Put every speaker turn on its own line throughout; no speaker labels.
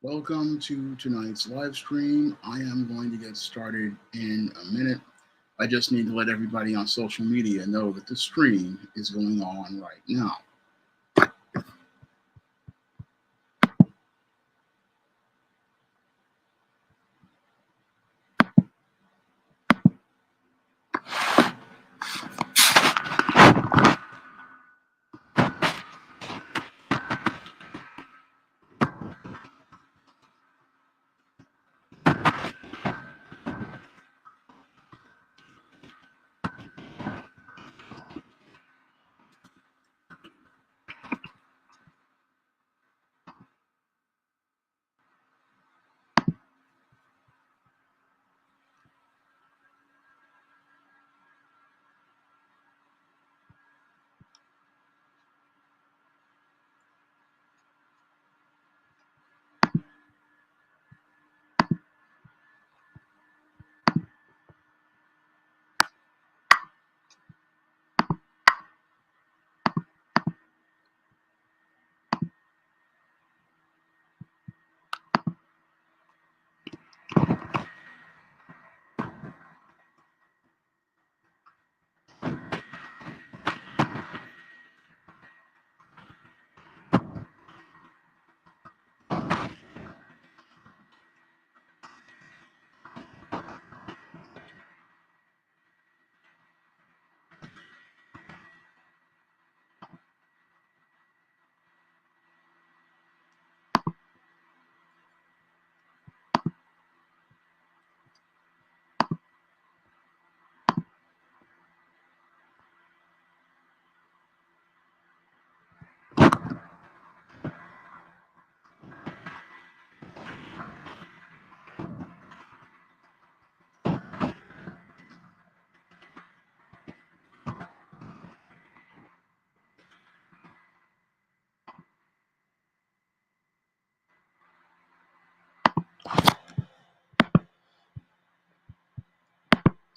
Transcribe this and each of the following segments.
Welcome to tonight's live stream. I am going to get started in a minute. I just need to let everybody on social media know that the stream is going on right now.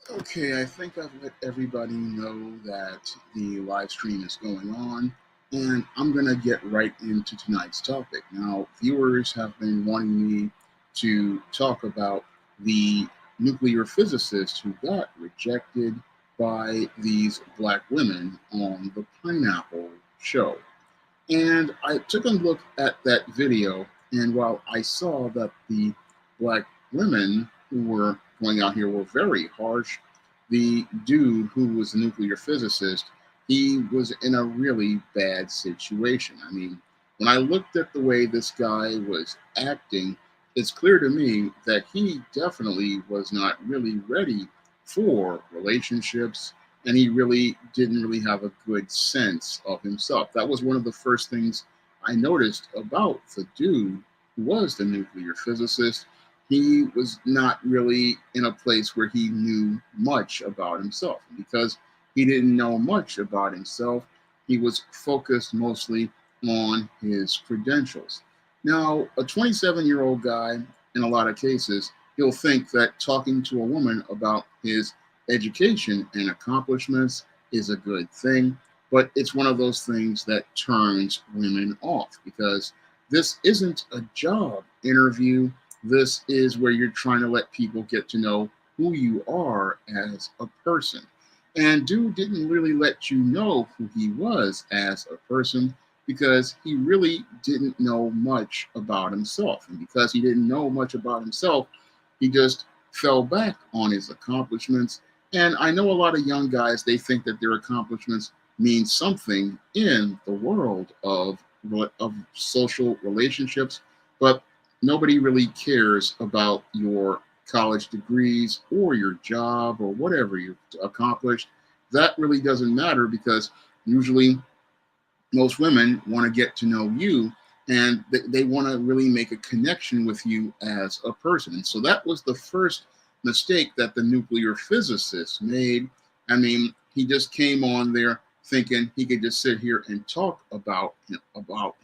Okay, I think I've let everybody know that the live stream is going on, and I'm going to get right into tonight's topic. Now, viewers have been wanting me to talk about the nuclear physicist who got rejected by these black women on the Pineapple Show. And I took a look at that video, and while I saw that the black women who were going out here were very harsh, the dude who was a nuclear physicist, he was in a really bad situation. I mean, when I looked at the way this guy was acting, it's clear to me that he definitely was not really ready for relationships, and he really didn't really have a good sense of himself. That was one of the first things I noticed about the dude who was the nuclear physicist. He was not really in a place where he knew much about himself. Because he didn't know much about himself, he was focused mostly on his credentials. Now, a 27-year-old guy, in a lot of cases, he'll think that talking to a woman about his education and accomplishments is a good thing, but it's one of those things that turns women off because this isn't a job interview. This is where you're trying to let people get to know who you are as a person. And dude didn't really let you know who he was as a person because he really didn't know much about himself. And because he didn't know much about himself, he just fell back on his accomplishments. And I know a lot of young guys, they think that their accomplishments mean something in the world of social relationships, but nobody really cares about your college degrees or your job or whatever you've accomplished. That really doesn't matter because usually most women want to get to know you, and they want to really make a connection with you as a person. And so that was the first mistake that the nuclear physicist made. I mean, he just came on there thinking he could just sit here and talk about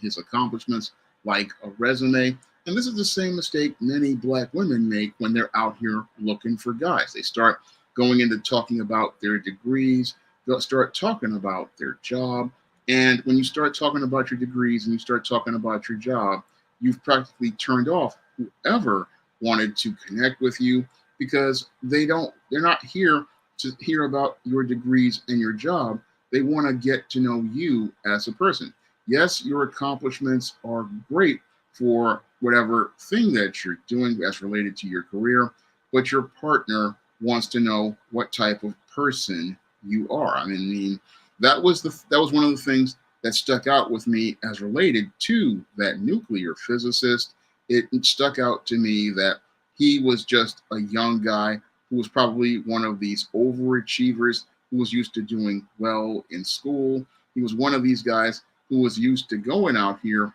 his accomplishments like a resume. And this is the same mistake many black women make when they're out here looking for guys. They start going into talking about their degrees, they'll start talking about their job, and when you start talking about your degrees and you start talking about your job, you've practically turned off whoever wanted to connect with you because they're not here to hear about your degrees and your job. They want to get to know you as a person. Yes, your accomplishments are great for whatever thing that you're doing that's related to your career, but your partner wants to know what type of person you are. I mean, that was one of the things that stuck out with me as related to that nuclear physicist. It stuck out to me that he was just a young guy who was probably one of these overachievers who was used to doing well in school. He was one of these guys who was used to going out here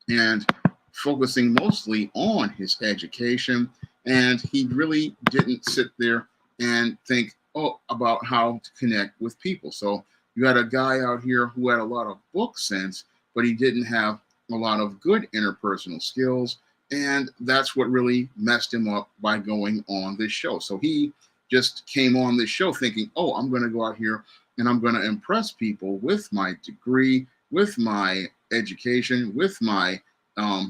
and focusing mostly on his education. And he really didn't sit there and think, oh, about how to connect with people. So you had a guy out here who had a lot of book sense, but he didn't have a lot of good interpersonal skills. And that's what really messed him up by going on this show. So he just came on this show thinking, oh, I'm going to go out here and I'm going to impress people with my degree, with my education, with my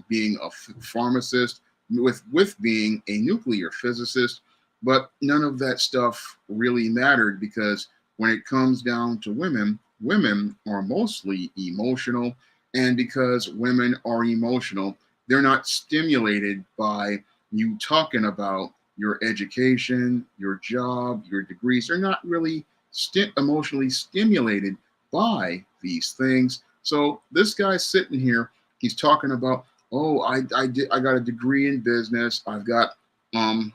being a pharmacist, with being a nuclear physicist. But none of that stuff really mattered because when it comes down to women, women are mostly emotional. And because women are emotional, they're not stimulated by you talking about your education, your job, your degrees. They're not really emotionally stimulated by these things. So this guy's sitting here, he's talking about, oh, I got a degree in business. Um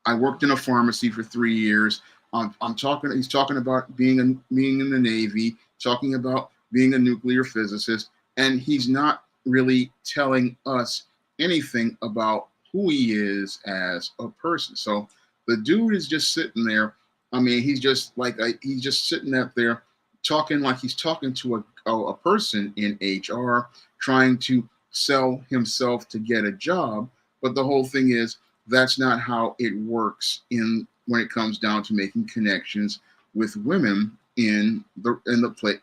I worked in a pharmacy for 3 years. I'm talking. He's talking about being in the Navy, talking about being a nuclear physicist, and he's not really telling us anything about who he is as a person. So the dude is just sitting there. I mean, he's just sitting up there talking like he's talking to a person in HR, trying to sell himself to get a job. But the whole thing is that's not how it works in when it comes down to making connections with women in the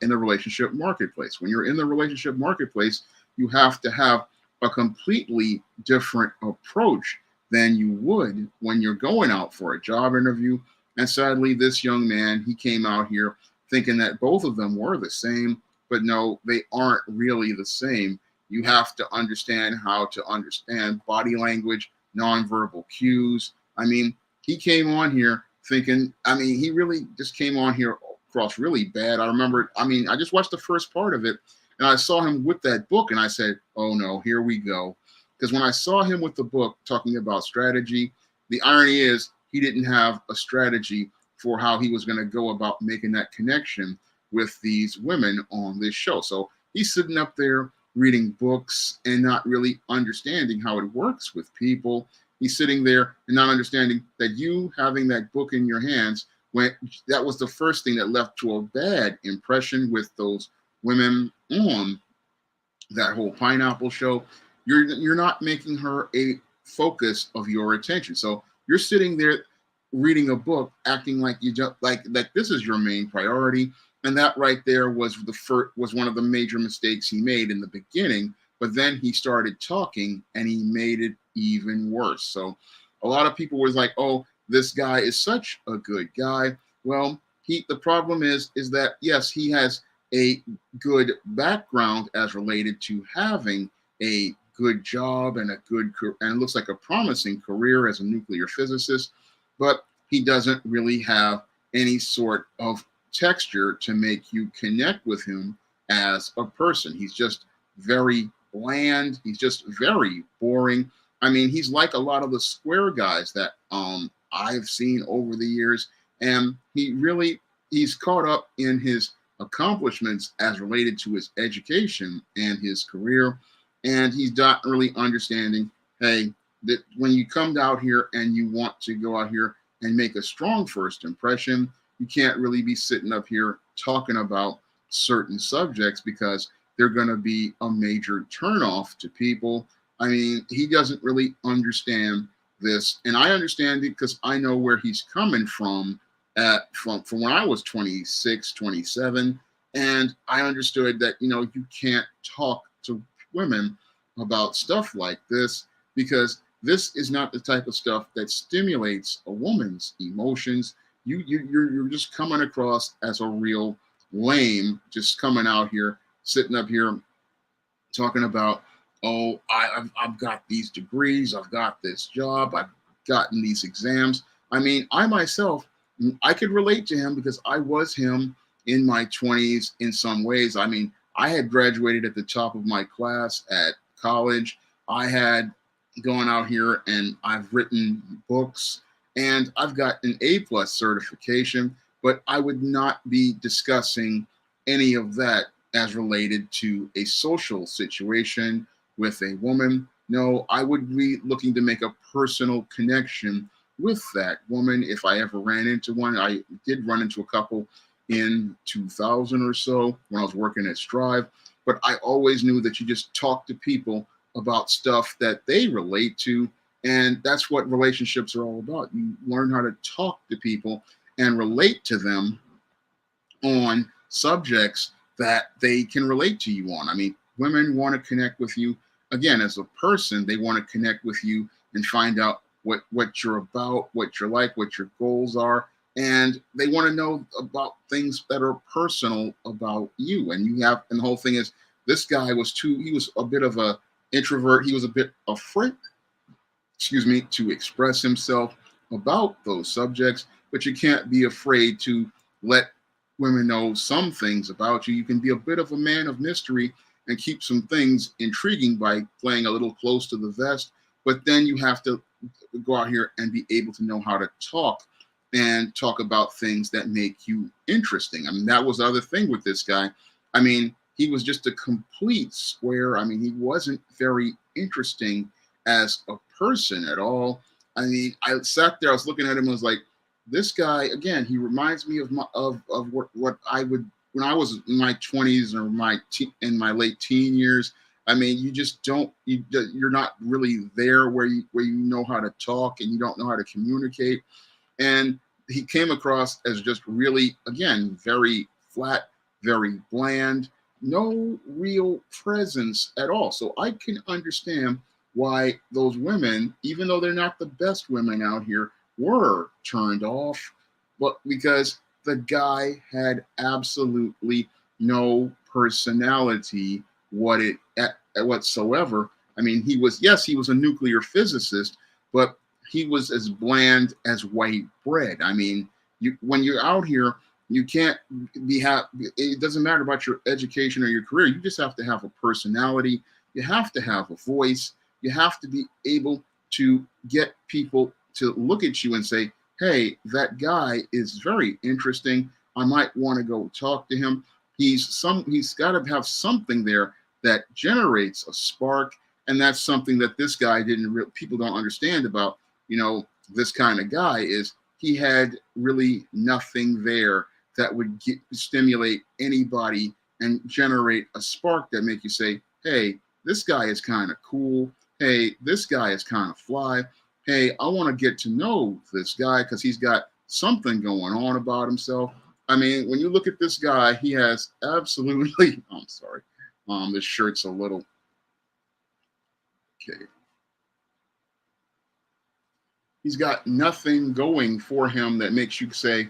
relationship marketplace. When you're in the relationship marketplace, you have to have a completely different approach than you would when you're going out for a job interview. And sadly, this young man, he came out here thinking that both of them were the same, but no, they aren't really the same. You have to understand how to understand body language, nonverbal cues. I mean, he came on here thinking, I mean, he really just came on here across really bad. I remember, I mean, I just watched the first part of it and I saw him with that book and I said, oh no, here we go. Because when I saw him with the book talking about strategy, the irony is he didn't have a strategy for how he was going to go about making that connection with these women on this show. So he's sitting up there reading books and not really understanding how it works with people. He's sitting there and not understanding that you having that book in your hands, when that was the first thing that left to a bad impression with those women on that whole pineapple show. You're not making her a focus of your attention. So you're sitting there reading a book, acting like you just like this is your main priority. And that right there was was one of the major mistakes he made in the beginning. But then he started talking and he made it even worse. So a lot of people was like, oh, this guy is such a good guy. Well, the problem is that yes, he has a good background as related to having a good job and and it looks like a promising career as a nuclear physicist, but he doesn't really have any sort of texture to make you connect with him as a person. He's just very bland. He's just very boring. I mean, he's like a lot of the square guys that I've seen over the years, and he's caught up in his accomplishments as related to his education and his career, and he's not really understanding, hey, that when you come out here and you want to go out here and make a strong first impression, you can't really be sitting up here talking about certain subjects because they're going to be a major turnoff to people. I mean, he doesn't really understand this, and I understand it because I know where he's coming from from when I was 26, 27, and I understood that you can't talk to women about stuff like this, because this is not the type of stuff that stimulates a woman's emotions. You're just coming across as a real lame, just coming out here, sitting up here talking about, oh, I've got these degrees, I've got this job, I've gotten these exams. I mean, I myself, I could relate to him because I was him in my 20s in some ways. I mean, I had graduated at the top of my class at college. I had gone out here and I've written books and I've got an A plus certification, but I would not be discussing any of that as related to a social situation with a woman. No, I would be looking to make a personal connection with that woman if I ever ran into one. I did run into a couple in 2000 or so when I was working at Strive, but I always knew that you just talk to people about stuff that they relate to. And that's what relationships are all about. You learn how to talk to people and relate to them on subjects that they can relate to you on. I mean, women want to connect with you. Again, as a person, they want to connect with you and find out what you're about, what you're like, what your goals are. And they want to know about things that are personal about you. And and the whole thing is, this guy he was a bit of a introvert. He was a bit afraid, to express himself about those subjects, but you can't be afraid to let women know some things about you. You can be a bit of a man of mystery and keep some things intriguing by playing a little close to the vest, but then you have to go out here and be able to know how to talk and talk about things that make you interesting. I mean, that was the other thing with this guy. I mean, he was just a complete square. I mean, he wasn't very interesting as a person at all. I mean, I sat there, I was looking at him and was like, this guy, again, he reminds me of what I would when I was in my 20s or in my late teen years. I mean, you just you're not really there where you know how to talk and you don't know how to communicate. And he came across as just really, again, very flat, very bland, no real presence at all. So I can understand why those women, even though they're not the best women out here, were turned off, but because the guy had absolutely no personality whatsoever. I mean, he was a nuclear physicist, but he was as bland as white bread. I mean, when you're out here, you can't it doesn't matter about your education or your career. You just have to have a personality. You have to have a voice. You have to be able to get people to look at you and say, hey, that guy is very interesting. I might want to go talk to him. He's got to have something there that generates a spark. And that's something that this guy people don't understand about, this kind of guy is he had really nothing there that would stimulate anybody and generate a spark that make you say, hey, this guy is kind of cool. Hey, this guy is kind of fly. Hey, I want to get to know this guy because he's got something going on about himself. I mean, when you look at this guy, he has absolutely, I'm sorry, this shirt's a little, okay. He's got nothing going for him that makes you say,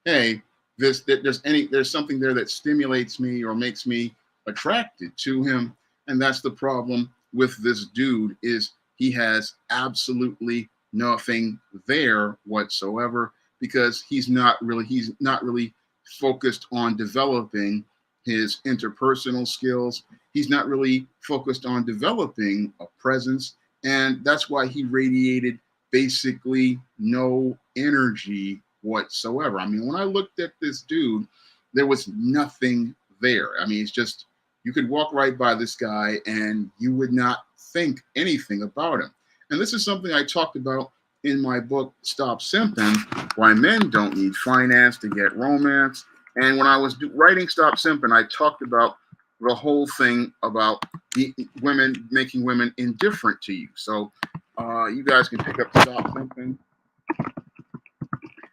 hey, there's something there that stimulates me or makes me attracted to him. And that's the problem with this dude is he has absolutely nothing there whatsoever because he's not really focused on developing his interpersonal skills. He's not really focused on developing a presence. And that's why he radiated basically no energy whatsoever. I mean, when I looked at this dude, there was nothing there. I mean, it's just, you could walk right by this guy and you would not think anything about him. And this is something I talked about in my book, Stop Simping, Why Men Don't Need Finance to Get Romance. And when I was writing Stop Simping, I talked about the whole thing about making women indifferent to you. So you guys can pick up Stop Simping.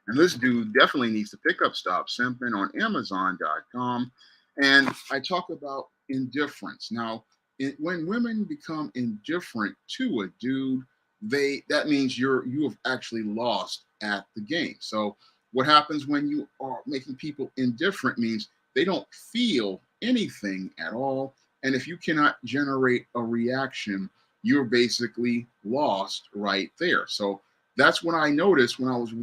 And this dude definitely needs to pick up Stop Simping on Amazon.com. And I talk about indifference. Now, when women become indifferent to a dude, that means you have actually lost at the game. So what happens when you are making people indifferent means they don't feel anything at all. And if you cannot generate a reaction, you're basically lost right there. So that's when I noticed when I was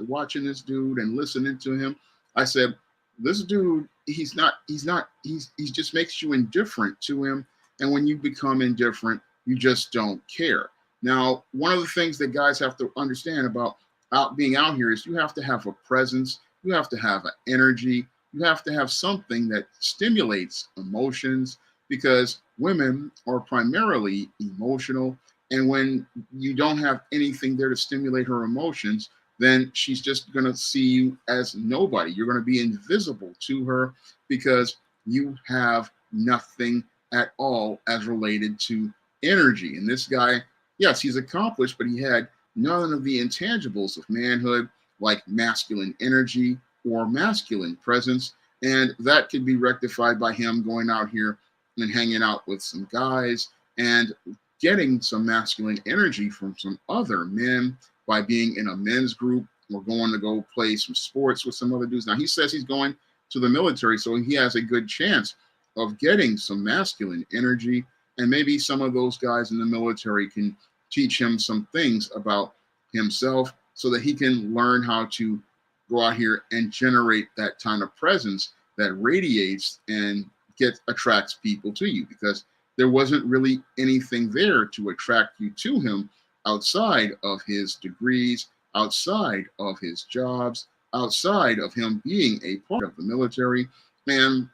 watching this dude and listening to him. I said, this dude, he just makes you indifferent to him. And when you become indifferent, you just don't care. Now, one of the things that guys have to understand about being out here is you have to have a presence, you have to have an energy, you have to have something that stimulates emotions, because women are primarily emotional. And when you don't have anything there to stimulate her emotions, then she's just going to see you as nobody. You're going to be invisible to her because you have nothing at all as related to energy. And this guy, yes, he's accomplished, but he had none of the intangibles of manhood, like masculine energy or masculine presence. And that could be rectified by him going out here and hanging out with some guys and getting some masculine energy from some other men by being in a men's group or going to go play some sports with some other dudes. Now, he says he's going to the military, so he has a good chance of getting some masculine energy. And maybe some of those guys in the military can teach him some things about himself so that he can learn how to go out here and generate that kind of presence that radiates and attracts people to you, because there wasn't really anything there to attract you to him outside of his degrees, outside of his jobs, outside of him being a part of the military. And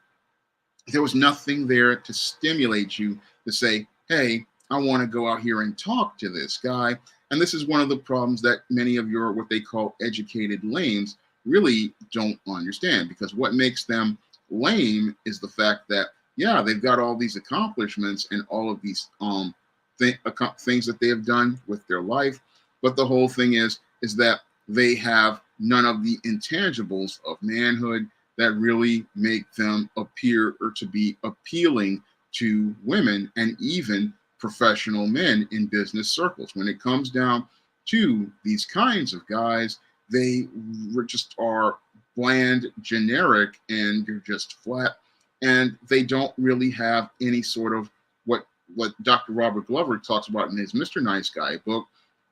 there was nothing there to stimulate you to say, hey, I want to go out here and talk to this guy. And this is one of the problems that many of your what they call educated lames really don't understand, because what makes them lame is the fact that, yeah, they've got all these accomplishments and all of these things that they have done with their life. But the whole thing is that they have none of the intangibles of manhood that really make them appear or to be appealing to women and even professional men in business circles. When it comes down to these kinds of guys, they just are bland, generic, and you're just flat. And they don't really have any sort of what Dr. Robert Glover talks about in his Mr. Nice Guy book,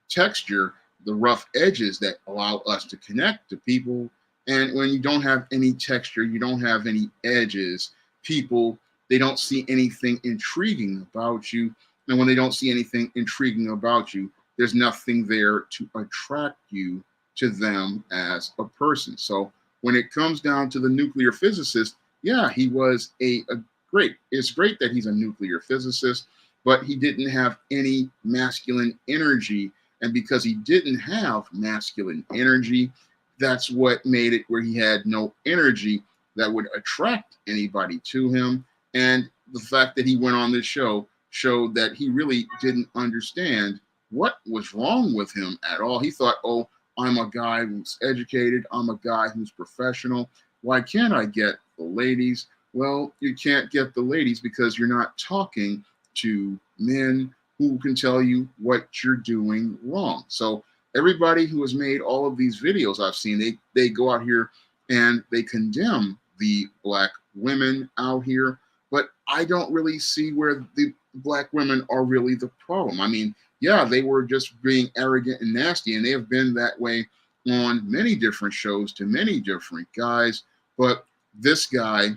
texture, the rough edges that allow us to connect to people. And when you don't have any texture, you don't have any edges, people, they don't see anything intriguing about you. And when they don't see anything intriguing about you, there's nothing there to attract you to them as a person. So when it comes down to the nuclear physicist, yeah, he was a great. It's great that he's a nuclear physicist, but he didn't have any masculine energy. And because he didn't have masculine energy, that's what made it where he had no energy that would attract anybody to him. And the fact that he went on this show showed that he really didn't understand what was wrong with him at all. He thought, oh, I'm a guy who's educated. I'm a guy who's professional. Why can't I get the ladies? Well, you can't get the ladies because you're not talking to men who can tell you what you're doing wrong. So everybody who has made all of these videos I've seen, they go out here and they condemn the black women out here, but I don't really see where the black women are really the problem. I mean, yeah, they were just being arrogant and nasty, and they have been that way on many different shows to many different guys. But this guy,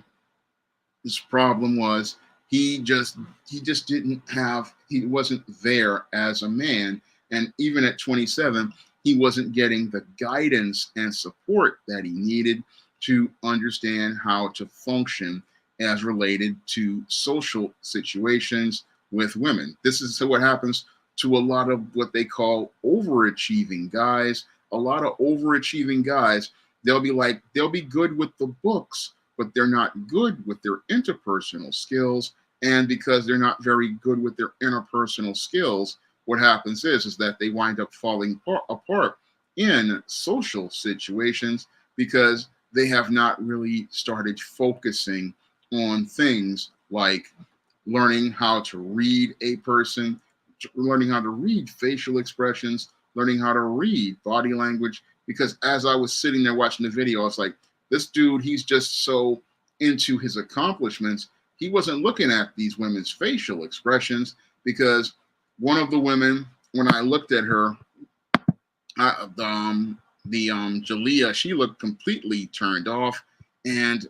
his problem was he just he wasn't there as a man. And even at 27, he wasn't getting the guidance and support that he needed to understand how to function as related to social situations with women. This is what happens to a lot of what they call overachieving guys. A lot of overachieving guys, they'll be good with the books, but they're not good with their interpersonal skills. And because they're not very good with their interpersonal skills, what happens is that they wind up falling apart in social situations because they have not really started focusing on things like learning how to read a person, learning how to read facial expressions, learning how to read body language. Because as I was sitting there watching the video, I was like, this dude, he's just so into his accomplishments. He wasn't looking at these women's facial expressions because one of the women, when I looked at her, Jalea, she looked completely turned off, and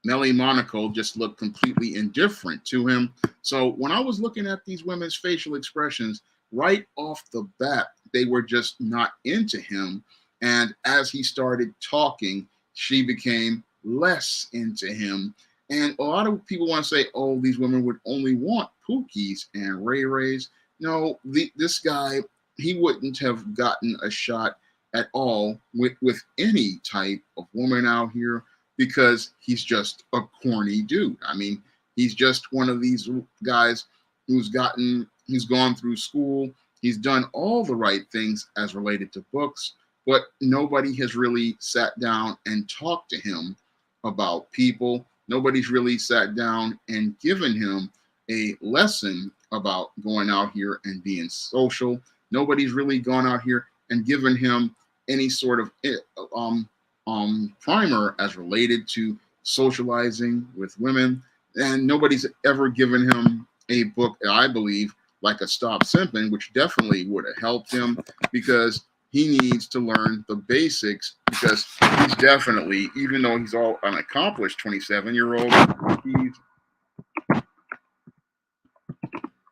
Nelly Monaco just looked completely indifferent to him. So when I was looking at these women's facial expressions, right off the bat, they were just not into him. And as he started talking, she became less into him. And a lot of people want to say, oh, these women would only want Pookies and Ray Rays. No, this guy, he wouldn't have gotten a shot at all with any type of woman out here because he's just a corny dude. I mean, he's just one of these guys who's gone through school. He's done all the right things as related to books, but nobody has really sat down and talked to him about people. Nobody's really sat down and given him a lesson about going out here and being social. Nobody's really gone out here and given him any sort of primer as related to socializing with women. And nobody's ever given him a book, I believe, like a Stop Simping, which definitely would have helped him because he needs to learn the basics because he's definitely, even though he's all an accomplished 27-year-old,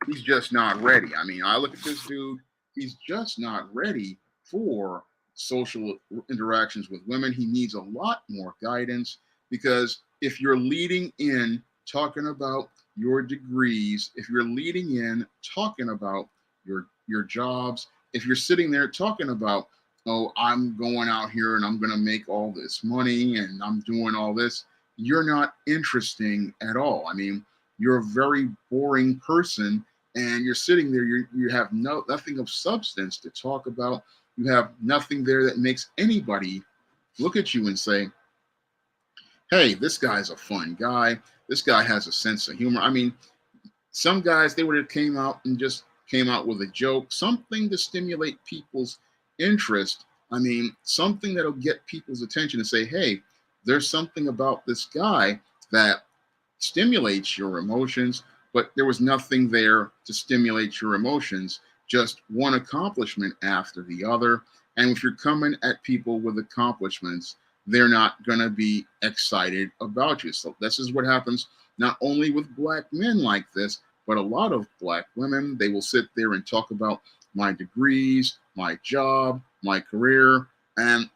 he's just not ready. I mean, I look at this dude, he's just not ready for social interactions with women. He needs a lot more guidance because if you're leading in talking about your degrees, if you're leading in talking about your jobs, if you're sitting there talking about, oh, I'm going out here and I'm going to make all this money and I'm doing all this, you're not interesting at all. I mean, you're a very boring person and you're sitting there, you have nothing of substance to talk about. You have nothing there that makes anybody look at you and say, hey, this guy's a fun guy. This guy has a sense of humor. I mean, some guys, they would have came out with a joke, something to stimulate people's interest. I mean, something that'll get people's attention and say, hey, there's something about this guy that stimulates your emotions, but there was nothing there to stimulate your emotions, just one accomplishment after the other. And if you're coming at people with accomplishments, they're not going to be excited about you. So this is what happens not only with black men like this, but a lot of black women. They will sit there and talk about my degrees, my job, my career, and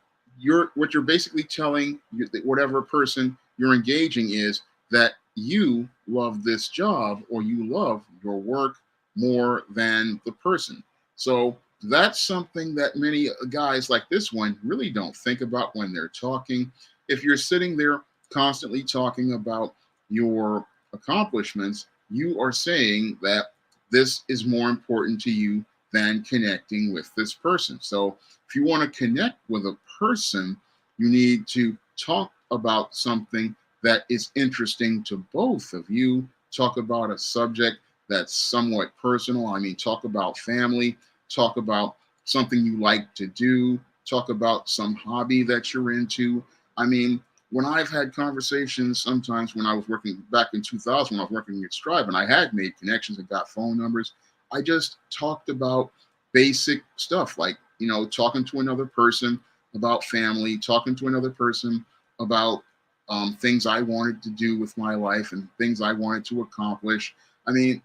what you're basically telling whatever person you're engaging is that you love this job or you love your work more than the person. So that's something that many guys like this one really don't think about when they're talking. If you're sitting there constantly talking about your accomplishments, you are saying that this is more important to you than connecting with this person. So if you want to connect with a person, you need to talk about something that is interesting to both of you. Talk about a subject that's somewhat personal. I mean, talk about family, talk about something you like to do, talk about some hobby that you're into. I mean, when I've had conversations, sometimes when I was working back in 2000, when I was working at Strive and I had made connections and got phone numbers, I just talked about basic stuff like, talking to another person about family, talking to another person about things I wanted to do with my life and things I wanted to accomplish. I mean,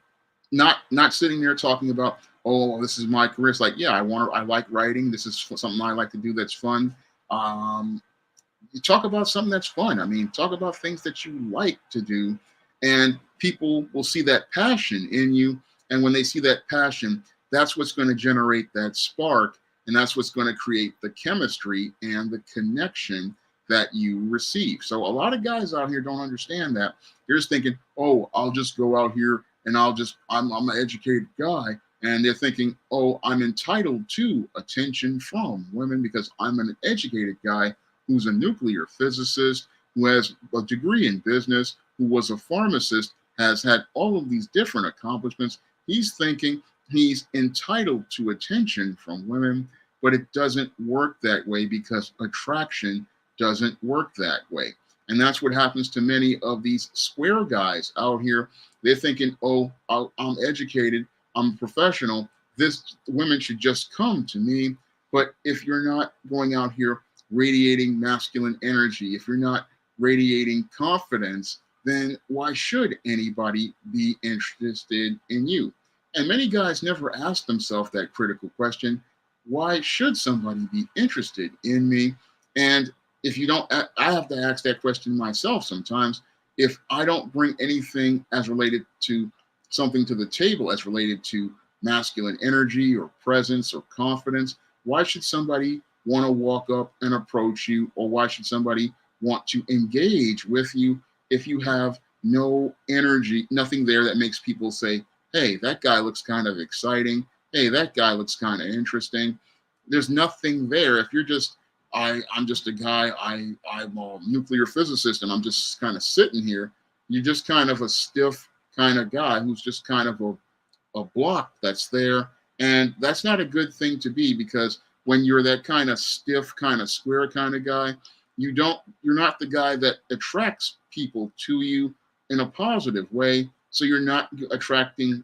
not sitting there talking about, oh, this is my career. It's like, yeah, I like writing. This is something I like to do that's fun. You talk about something that's fun. I mean, talk about things that you like to do, and people will see that passion in you. And when they see that passion, that's what's going to generate that spark, and that's what's going to create the chemistry and the connection that you receive. So a lot of guys out here don't understand that. They're just thinking, oh, I'll just go out here and I'm an educated guy. And they're thinking, oh, I'm entitled to attention from women because I'm an educated guy who's a nuclear physicist, who has a degree in business, who was a pharmacist, has had all of these different accomplishments. He's thinking he's entitled to attention from women, but it doesn't work that way because attraction doesn't work that way. And that's what happens to many of these square guys out here. They're thinking, oh, I'm educated, I'm a professional. This women should just come to me. But if you're not going out here radiating masculine energy, if you're not radiating confidence, then why should anybody be interested in you? And many guys never ask themselves that critical question: why should somebody be interested in me? And if you don't, I have to ask that question myself sometimes. If I don't bring anything as related to something to the table, as related to masculine energy or presence or confidence, why should somebody want to walk up and approach you, or why should somebody want to engage with you if you have no energy, nothing there that makes people say, hey, that guy looks kind of exciting. Hey, that guy looks kind of interesting. There's nothing there. If you're just, I'm just a guy, I'm a nuclear physicist and I'm just kind of sitting here, you're just kind of a stiff kind of guy who's just kind of a block that's there. And that's not a good thing to be, because when you're that kind of stiff, kind of square kind of guy, you're not the guy that attracts people to you in a positive way. So you're not attracting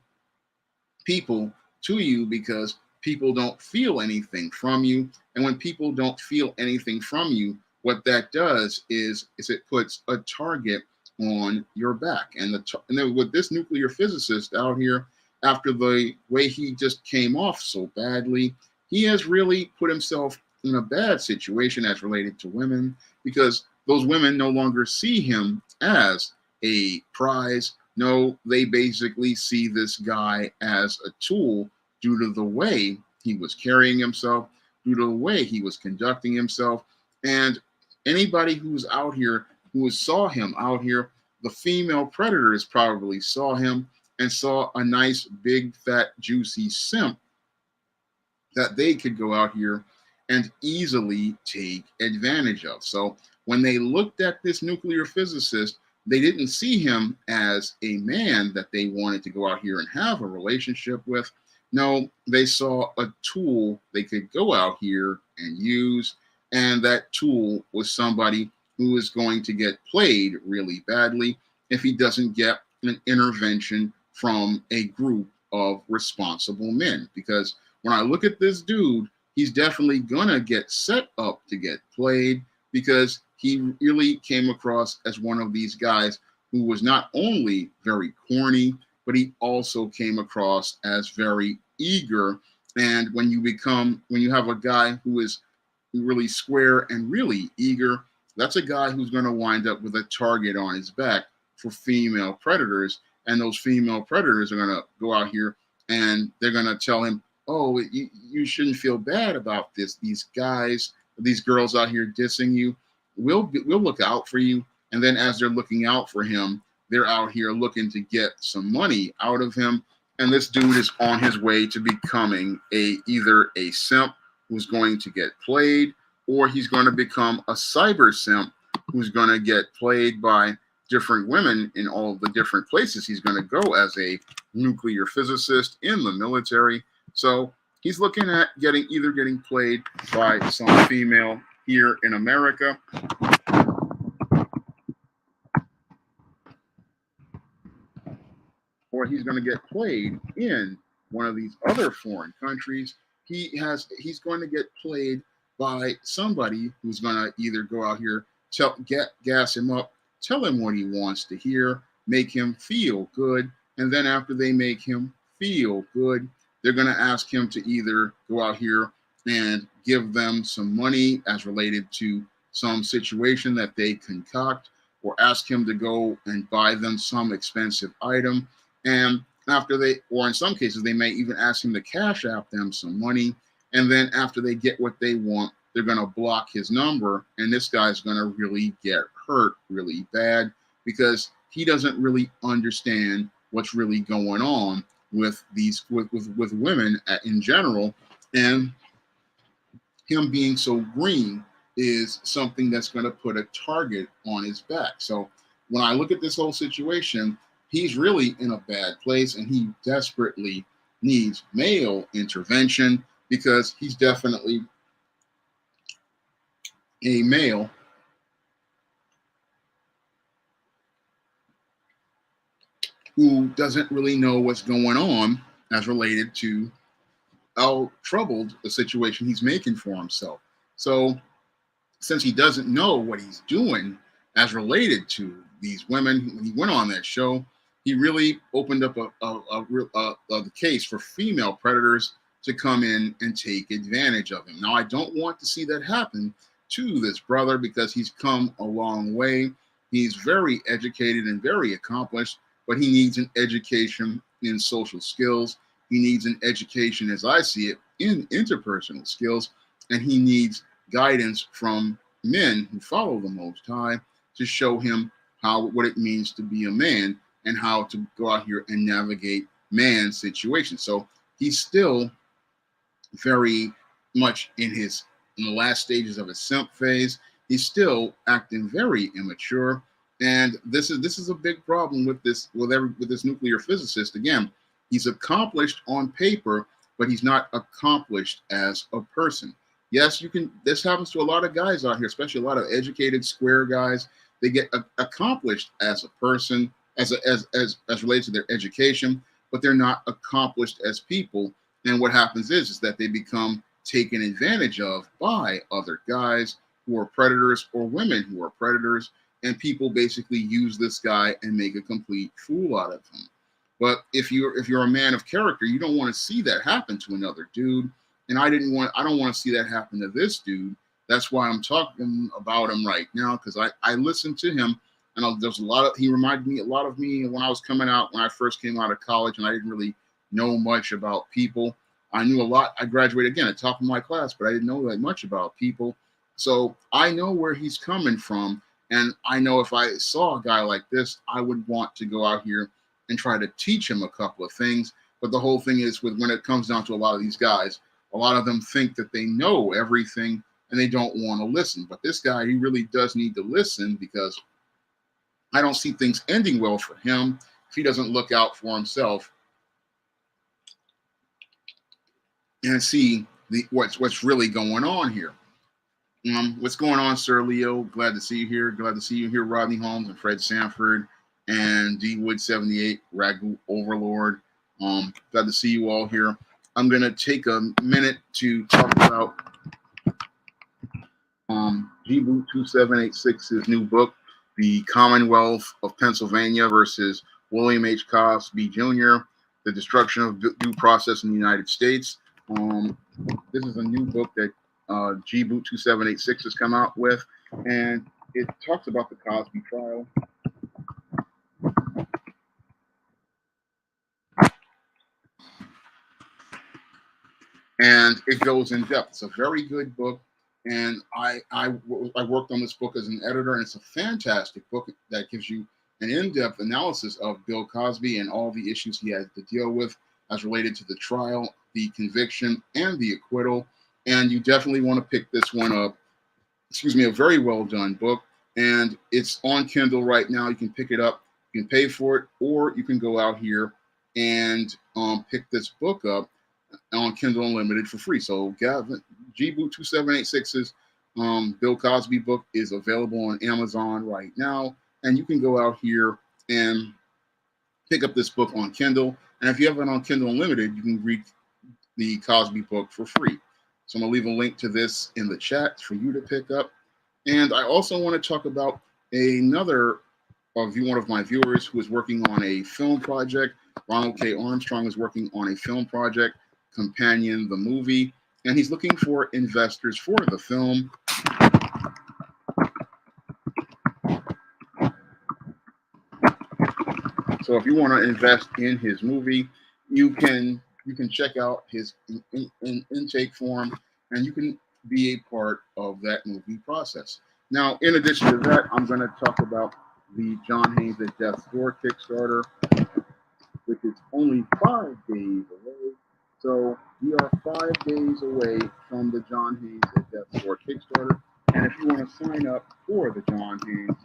people to you because people don't feel anything from you. And when people don't feel anything from you, what that does is it puts a target on your back. And then with this nuclear physicist out here, after the way he just came off so badly, he has really put himself in a bad situation as related to women, because those women no longer see him as a prize. No, they basically see this guy as a tool due to the way he was carrying himself, due to the way he was conducting himself. And anybody who's out here, who saw him out here, the female predators probably saw him and saw a nice, big, fat, juicy simp that they could go out here and easily take advantage of. So when they looked at this nuclear physicist, they didn't see him as a man that they wanted to go out here and have a relationship with. No, they saw a tool they could go out here and use. And that tool was somebody who is going to get played really badly if he doesn't get an intervention from a group of responsible men. Because when I look at this dude, he's definitely gonna get set up to get played, because he really came across as one of these guys who was not only very corny, but he also came across as very eager. And when you have a guy who is really square and really eager, that's a guy who's going to wind up with a target on his back for female predators. And those female predators are going to go out here and they're going to tell him, oh, you shouldn't feel bad about this. These guys, these girls out here dissing you, we'll look out for you. And then as they're looking out for him, they're out here looking to get some money out of him. And this dude is on his way to becoming either a simp who's going to get played, or he's going to become a cyber simp who's going to get played by different women in all the different places he's going to go as a nuclear physicist in the military. So he's looking at either getting played by some female here in America, or he's going to get played in one of these other foreign countries. He's going to get played by somebody who's going to either go out here, gas him up, tell him what he wants to hear, make him feel good, and then after they make him feel good, they're going to ask him to either go out here and give them some money as related to some situation that they concoct, or ask him to go and buy them some expensive item. And or in some cases, they may even ask him to cash out them some money. And then after they get what they want, they're going to block his number. And this guy's going to really get hurt really bad, because he doesn't really understand what's really going on with women in general. And him being so green is something that's going to put a target on his back. So when I look at this whole situation, he's really in a bad place, and he desperately needs male intervention because he's definitely a male who doesn't really know what's going on as related to how troubled the situation he's making for himself. So since he doesn't know what he's doing as related to these women, when he went on that show, he really opened up the case for female predators to come in and take advantage of him. Now, I don't want to see that happen to this brother because he's come a long way. He's very educated and very accomplished, but he needs an education in social skills. He needs an education, as I see it, in interpersonal skills, and he needs guidance from men who follow the Most High to show him what it means to be a man and how to go out here and navigate man's situation. So he's still very much in the last stages of his simp phase. He's still acting very immature, and this is a big problem with this nuclear physicist. Again, he's accomplished on paper, but he's not accomplished as a person. Yes, you can. This happens to a lot of guys out here, especially a lot of educated, square guys. They get accomplished as a person, as related to their education, but they're not accomplished as people. And what happens is that they become taken advantage of by other guys who are predators or women who are predators, and people basically use this guy and make a complete fool out of him. But if you're a man of character, you don't want to see that happen to another dude. And I don't want to see that happen to this dude. That's why I'm talking about him right now, because I listened to him, and there's he reminded me a lot of me when I was coming out, when I first came out of college, and I didn't really know much about people. I knew a lot. I graduated again at the top of my class, but I didn't know that much about people. So I know where he's coming from, and I know if I saw a guy like this, I would want to go out here and try to teach him a couple of things. But the whole thing is, when it comes down to a lot of these guys, a lot of them think that they know everything and they don't want to listen. But this guy, he really does need to listen, because I don't see things ending well for him if he doesn't look out for himself and see what's really going on here. What's going on, Sir Leo? Glad to see you here. Glad to see you here, Rodney Holmes and Fred Sanford and D Wood 78, Ragu Overlord. Glad to see you all here. I'm going to take a minute to talk about G-Boot 2786's new book, The Commonwealth of Pennsylvania versus William H. Cosby Jr., The Destruction of Due Process in the United States. This is a new book that G-Boot 2786 has come out with, and it talks about the Cosby trial. And it goes in depth. It's a very good book, and I worked on this book as an editor, and it's a fantastic book that gives you an in-depth analysis of Bill Cosby and all the issues he had to deal with as related to the trial, the conviction, and the acquittal. And you definitely want to pick this one up. Excuse me, a very well done book, and it's on Kindle right now. You can pick it up, you can pay for it, or you can go out here and pick this book up on Kindle Unlimited for free. So Gavin, G-Boot 2786's Bill Cosby book is available on Amazon right now, and you can go out here and pick up this book on Kindle. And if you have it on Kindle Unlimited, you can read the Cosby book for free. So I'm going to leave a link to this in the chat for you to pick up. And I also want to talk about another one of my viewers who is working on a film project. Ronald K. Armstrong is working on a film project, Companion the Movie, and he's looking for investors for the film. So if you want to invest in his movie, you can check out his intake form, and you can be a part of that movie process. Now, in addition to that, I'm going to talk about the John Haynes at Death's Door Kickstarter, which is only 5 days away. So we are 5 days away from the John Haynes at Death's Door Kickstarter. And if you want to sign up for the John Haynes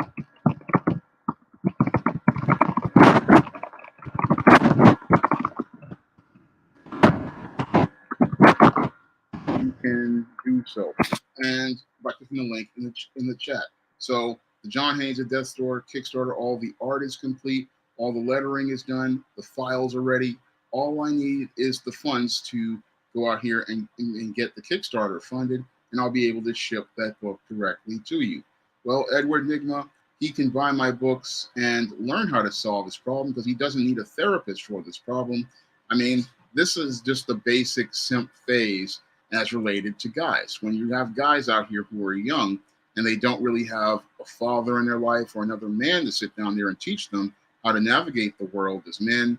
do so, and by clicking the link in the chat. So the John Haynes at Death Store Kickstarter, all the art is complete, all the lettering is done, the files are ready. All I need is the funds to go out here and get the Kickstarter funded, and I'll be able to ship that book directly to you. Well, Edward Nigma, he can buy my books and learn how to solve this problem because he doesn't need a therapist for this problem. I mean, this is just the basic simp phase as related to guys. When you have guys out here who are young and they don't really have a father in their life or another man to sit down there and teach them how to navigate the world as men,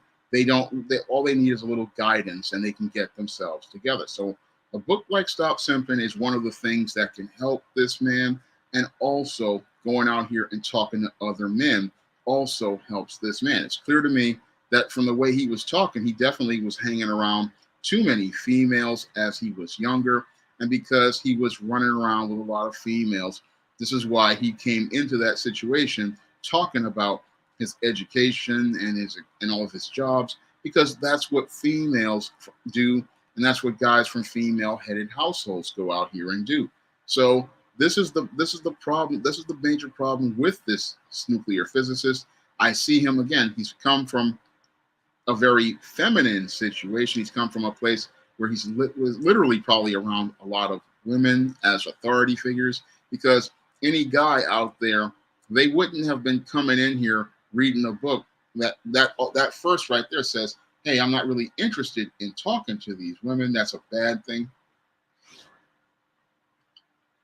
all they need is a little guidance and they can get themselves together. So a book like Stop Simping is one of the things that can help this man, and also going out here and talking to other men also helps this man. It's clear to me that from the way he was talking, he definitely was hanging around too many females as he was younger. And because he was running around with a lot of females, this is why he came into that situation talking about his education and all of his jobs, because that's what females do, and that's what guys from female-headed households go out here and do. So this is the problem. This is the major problem with this nuclear physicist. I see him again. He's come from a very feminine situation. He's come from a place where was literally probably around a lot of women as authority figures, because any guy out there, they wouldn't have been coming in here reading a book that first right there says, hey, I'm not really interested in talking to these women. That's a bad thing.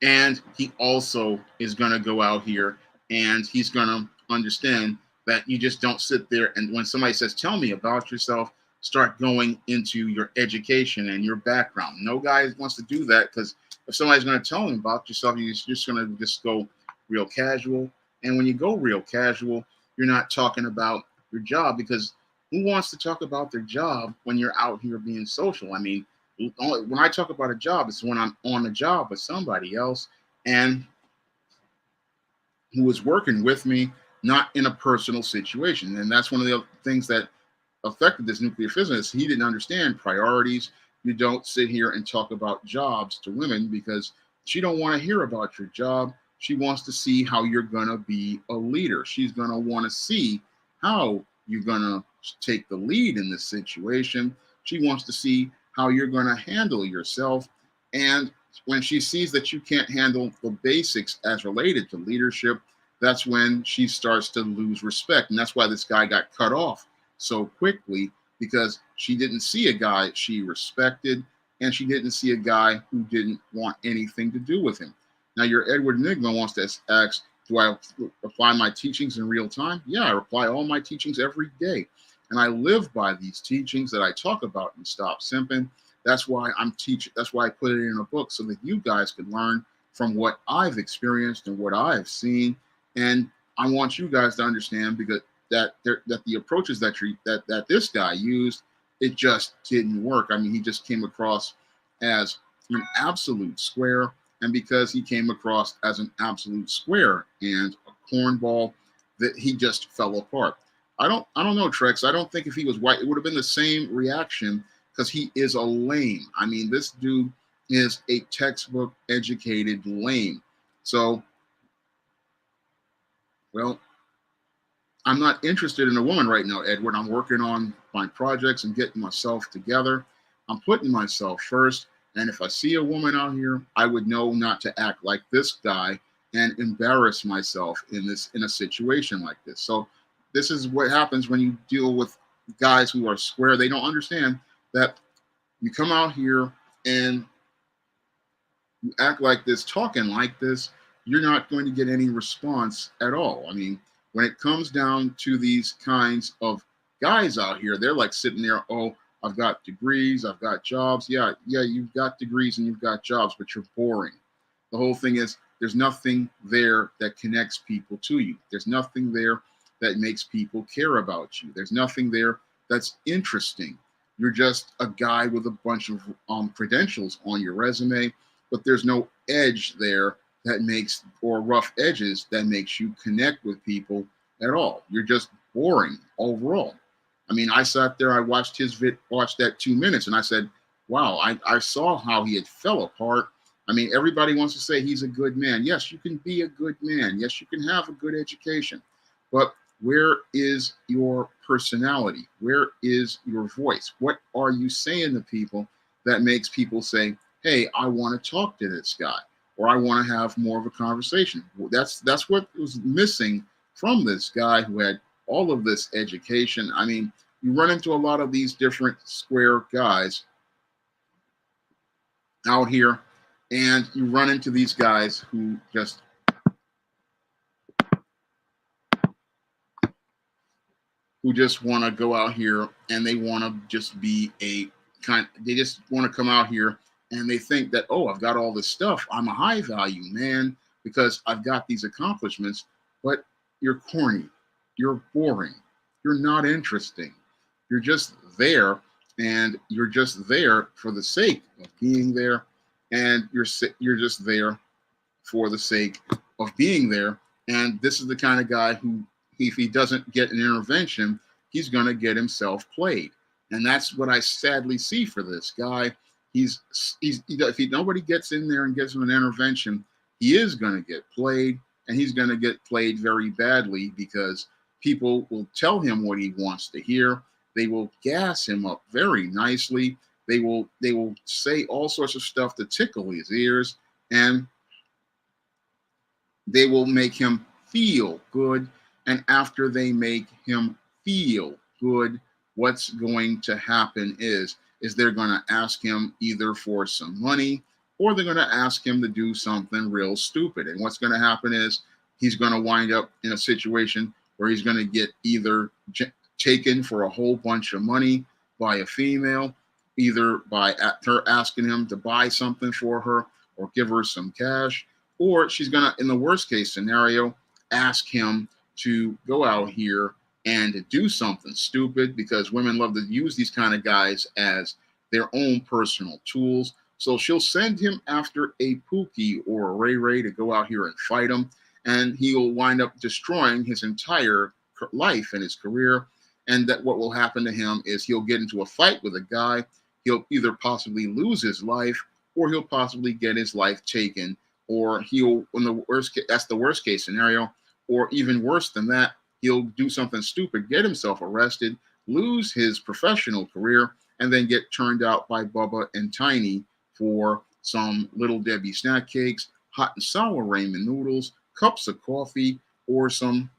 And he also is going to go out here and he's going to understand that you just don't sit there and when somebody says, tell me about yourself, start going into your education and your background. No guy wants to do that, because if somebody's going to tell them about yourself, you're just going to just go real casual. And when you go real casual, you're not talking about your job, because who wants to talk about their job when you're out here being social? I mean, when I talk about a job, it's when I'm on a job with somebody else and who is working with me, not in a personal situation. And that's one of the things that affected this nuclear physicist. He didn't understand priorities. You don't sit here and talk about jobs to women because she don't want to hear about your job. She wants to see how you're going to be a leader. She's going to want to see how you're going to take the lead in this situation. She wants to see how you're going to handle yourself. And when she sees that you can't handle the basics as related to leadership, that's when she starts to lose respect. And that's why this guy got cut off so quickly, because she didn't see a guy she respected, and she didn't see a guy who didn't want anything to do with him. Now, your Edward Enigma wants to ask, do I apply my teachings in real time? Yeah, I apply all my teachings every day. And I live by these teachings that I talk about in Stop Simping. That's why I'm teaching. That's why I put it in a book, so that you guys can learn from what I've experienced and what I've seen. And I want you guys to understand, because that the approaches that this guy used, it just didn't work. I mean, he just came across as an absolute square. And because he came across as an absolute square and a cornball, that he just fell apart. I don't know, Trex. I don't think if he was white, it would have been the same reaction, because he is a lame. I mean, this dude is a textbook educated lame. So, well, I'm not interested in a woman right now, Edward. I'm working on my projects and getting myself together. I'm putting myself first. And if I see a woman out here, I would know not to act like this guy and embarrass myself in a situation like this. So this is what happens when you deal with guys who are square. They don't understand that you come out here and you act like this, talking like this, you're not going to get any response at all. I mean, when it comes down to these kinds of guys out here, they're like sitting there, oh, I've got degrees, I've got jobs. Yeah, you've got degrees and you've got jobs, but you're boring. The whole thing is there's nothing there that connects people to you. There's nothing there that makes people care about you. There's nothing there that's interesting. You're just a guy with a bunch of credentials on your resume, but there's no edge there that makes, or rough edges that makes you connect with people at all. You're just boring overall. I mean, I sat there, I watched watched that 2 minutes, and I said, wow, I saw how he had fell apart. I mean, everybody wants to say he's a good man. Yes, you can be a good man. Yes, you can have a good education. But where is your personality? Where is your voice? What are you saying to people that makes people say, hey, I want to talk to this guy, or I want to have more of a conversation? That's what was missing from this guy who had all of this education. I mean, you run into a lot of these different square guys out here, and you run into these guys who just want to go out here and they want to just be they just want to come out here and they think that, oh, I've got all this stuff, I'm a high value man because I've got these accomplishments. But you're corny, you're boring, you're not interesting, you're just there, and you're just there for the sake of being there, and you're just there for the sake of being there. And this is the kind of guy who, if he doesn't get an intervention, he's going to get himself played. And that's what I sadly see for this guy. If nobody gets in there and gives him an intervention, he is going to get played, and he's going to get played very badly because people will tell him what he wants to hear. They will gas him up very nicely. They will say all sorts of stuff to tickle his ears, and they will make him feel good. And after they make him feel good, what's going to happen is they're going to ask him either for some money, or they're going to ask him to do something real stupid. And what's going to happen is he's going to wind up in a situation where he's going to get either taken for a whole bunch of money by a female, either by her asking him to buy something for her or give her some cash, or she's going to, in the worst case scenario, ask him to go out here and do something stupid, because women love to use these kind of guys as their own personal tools. So she'll send him after a Pookie or a Ray Ray to go out here and fight him, and he'll wind up destroying his entire life and his career. And that what will happen to him is he'll get into a fight with a guy. He'll either possibly lose his life, or he'll possibly get his life taken, or he'll, in the worst case, that's the worst case scenario, or even worse than that, he'll do something stupid, get himself arrested, lose his professional career, and then get turned out by Bubba and Tiny for some Little Debbie snack cakes, hot and sour ramen noodles, cups of coffee, or some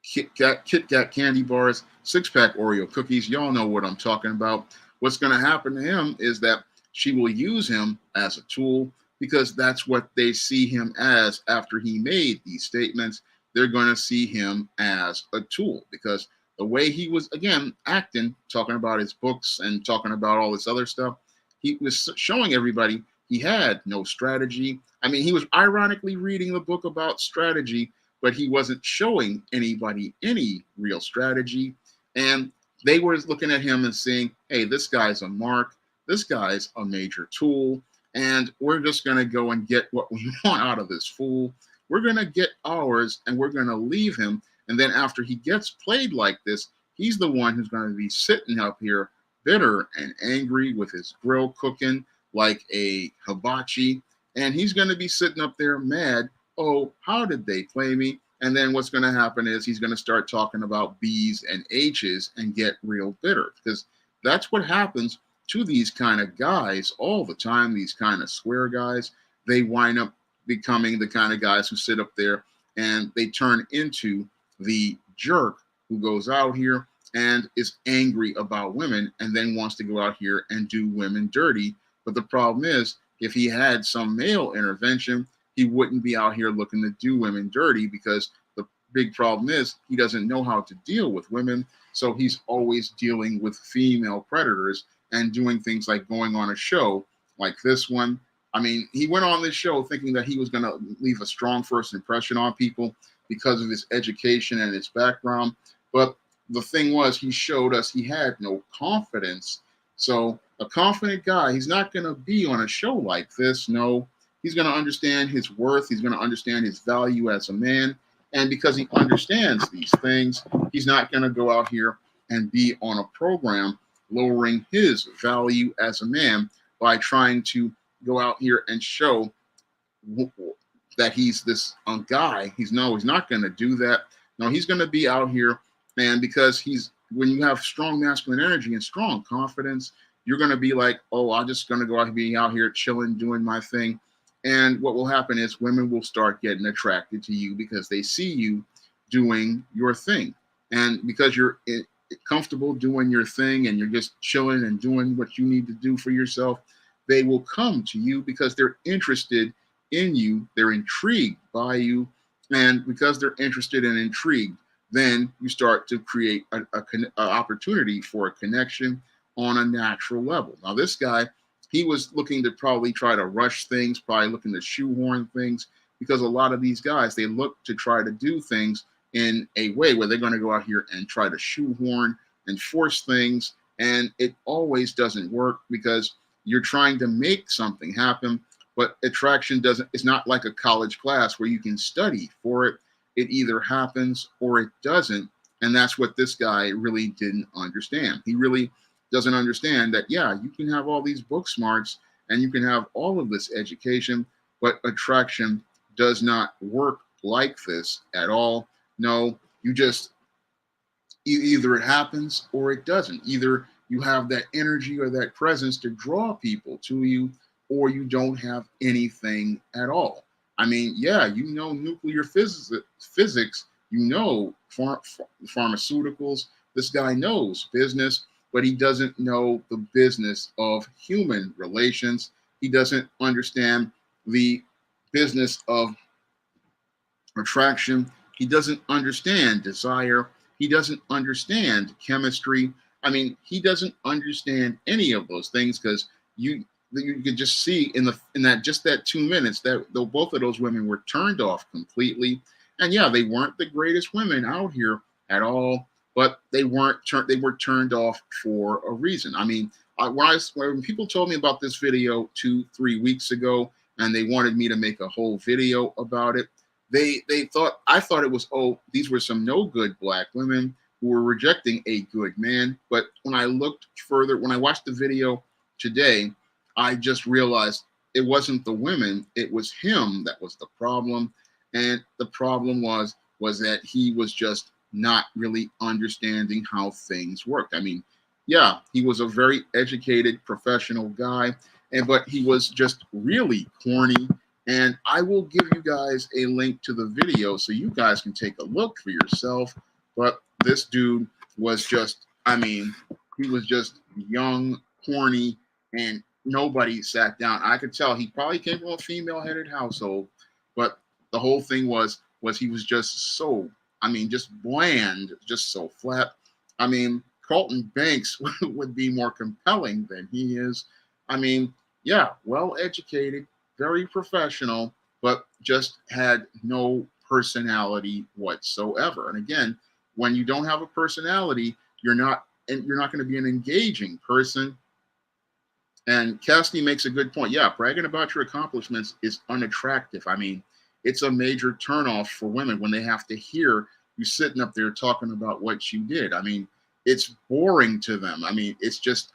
Kit Kat candy bars, six-pack Oreo cookies. Y'all know what I'm talking about. What's going to happen to him is that she will use him as a tool, because that's what they see him as after he made these statements. They're going to see him as a tool, because the way he was, again, acting, talking about his books and talking about all this other stuff, he was showing everybody he had no strategy. I mean, he was ironically reading the book about strategy, but he wasn't showing anybody any real strategy. And they were looking at him and saying, hey, this guy's a mark. This guy's a major tool. And we're just going to go and get what we want out of this fool. We're going to get ours, and we're going to leave him. And then after he gets played like this, he's the one who's going to be sitting up here bitter and angry with his grill cooking like a hibachi. And he's going to be sitting up there mad. Oh, how did they play me? And then what's going to happen is he's going to start talking about B's and H's and get real bitter, because that's what happens to these kind of guys all the time, these kind of square guys. They wind up becoming the kind of guys who sit up there and they turn into the jerk who goes out here and is angry about women and then wants to go out here and do women dirty. But the problem is, if he had some male intervention, he wouldn't be out here looking to do women dirty, because the big problem is he doesn't know how to deal with women. So he's always dealing with female predators and doing things like going on a show like this one. I mean, he went on this show thinking that he was going to leave a strong first impression on people because of his education and his background. But the thing was, he showed us he had no confidence. So a confident guy, he's not going to be on a show like this. No, he's going to understand his worth. He's going to understand his value as a man. And because he understands these things, he's not going to go out here and be on a program lowering his value as a man by trying to go out here and show that he's this guy. He's not going to do that. No, he's going to be out here, and because when you have strong masculine energy and strong confidence, you're going to be like, oh, I'm just going to go out and be out here chilling, doing my thing. And what will happen is women will start getting attracted to you because they see you doing your thing. And because you're comfortable doing your thing and you're just chilling and doing what you need to do for yourself, they will come to you because they're interested in you, they're intrigued by you, and because they're interested and intrigued, then you start to create an opportunity for a connection on a natural level. Now, this guy, he was looking to probably try to rush things, probably looking to shoehorn things, because a lot of these guys, they look to try to do things in a way where they're going to go out here and try to shoehorn and force things, and it always doesn't work because you're trying to make something happen. But attraction doesn't, it's not like a college class where you can study for it. It either happens or it doesn't. And that's what this guy really didn't understand. He really doesn't understand that, yeah, you can have all these book smarts and you can have all of this education, but attraction does not work like this at all. No, you just, either it happens or it doesn't. Either you have that energy or that presence to draw people to you, or you don't have anything at all. I mean, yeah, you know nuclear physics, you know pharmaceuticals. This guy knows business, but he doesn't know the business of human relations. He doesn't understand the business of attraction. He doesn't understand desire. He doesn't understand chemistry. I mean, he doesn't understand any of those things because you could just see in that 2 minutes that though both of those women were turned off completely. And yeah, they weren't the greatest women out here at all, but they were turned off for a reason. I mean, when people told me about this video 2-3 weeks ago, and they wanted me to make a whole video about it, I thought it was, oh, these were some no good black women who were rejecting a good man. But when I looked further, when I watched the video today, I just realized it wasn't the women, it was him that was the problem. And the problem was that he was just not really understanding how things worked. I mean, yeah, he was a very educated professional guy, but he was just really corny. And I will give you guys a link to the video so you guys can take a look for yourself. But this dude was just, I mean, he was just young, corny, and nobody sat down. I could tell he probably came from a female-headed household, but the whole thing was he was just so, I mean, just bland, just so flat. I mean, Carlton Banks would be more compelling than he is. I mean, yeah, well-educated, very professional, but just had no personality whatsoever. And again, when you don't have a personality, you're not going to be an engaging person. And Cassidy makes a good point. Yeah, bragging about your accomplishments is unattractive. I mean, it's a major turnoff for women when they have to hear you sitting up there talking about what you did. I mean, it's boring to them. I mean, it's just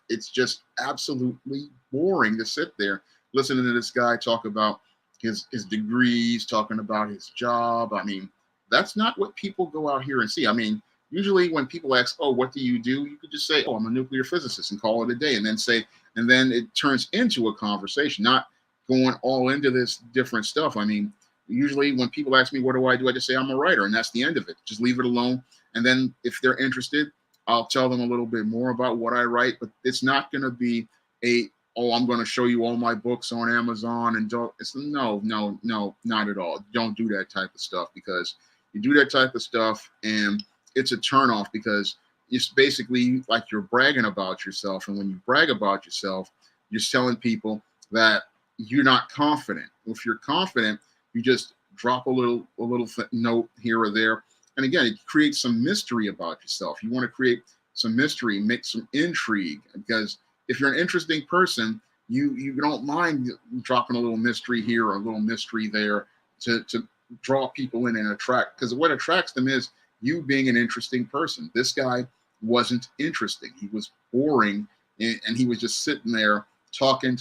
absolutely boring to sit there listening to this guy talk about his degrees, talking about his job. I mean, that's not what people go out here and see. I mean, usually when people ask, oh, what do? You could just say, oh, I'm a nuclear physicist and call it a day, and then it turns into a conversation, not going all into this different stuff. I mean, usually when people ask me, what do? I just say, I'm a writer, and that's the end of it. Just leave it alone. And then if they're interested, I'll tell them a little bit more about what I write, but it's not going to be oh, I'm going to show you all my books on Amazon and no, not at all. Don't do that type of stuff, because you do that type of stuff and it's a turnoff, because it's basically like you're bragging about yourself. And when you brag about yourself, you're telling people that you're not confident. If you're confident, you just drop a little note here or there. And again, it creates some mystery about yourself. You want to create some mystery, make some intrigue, because if you're an interesting person, you don't mind dropping a little mystery here or a little mystery there to draw people in and attract. Because what attracts them is you being an interesting person. This guy wasn't interesting. He was boring, and he was just sitting there talking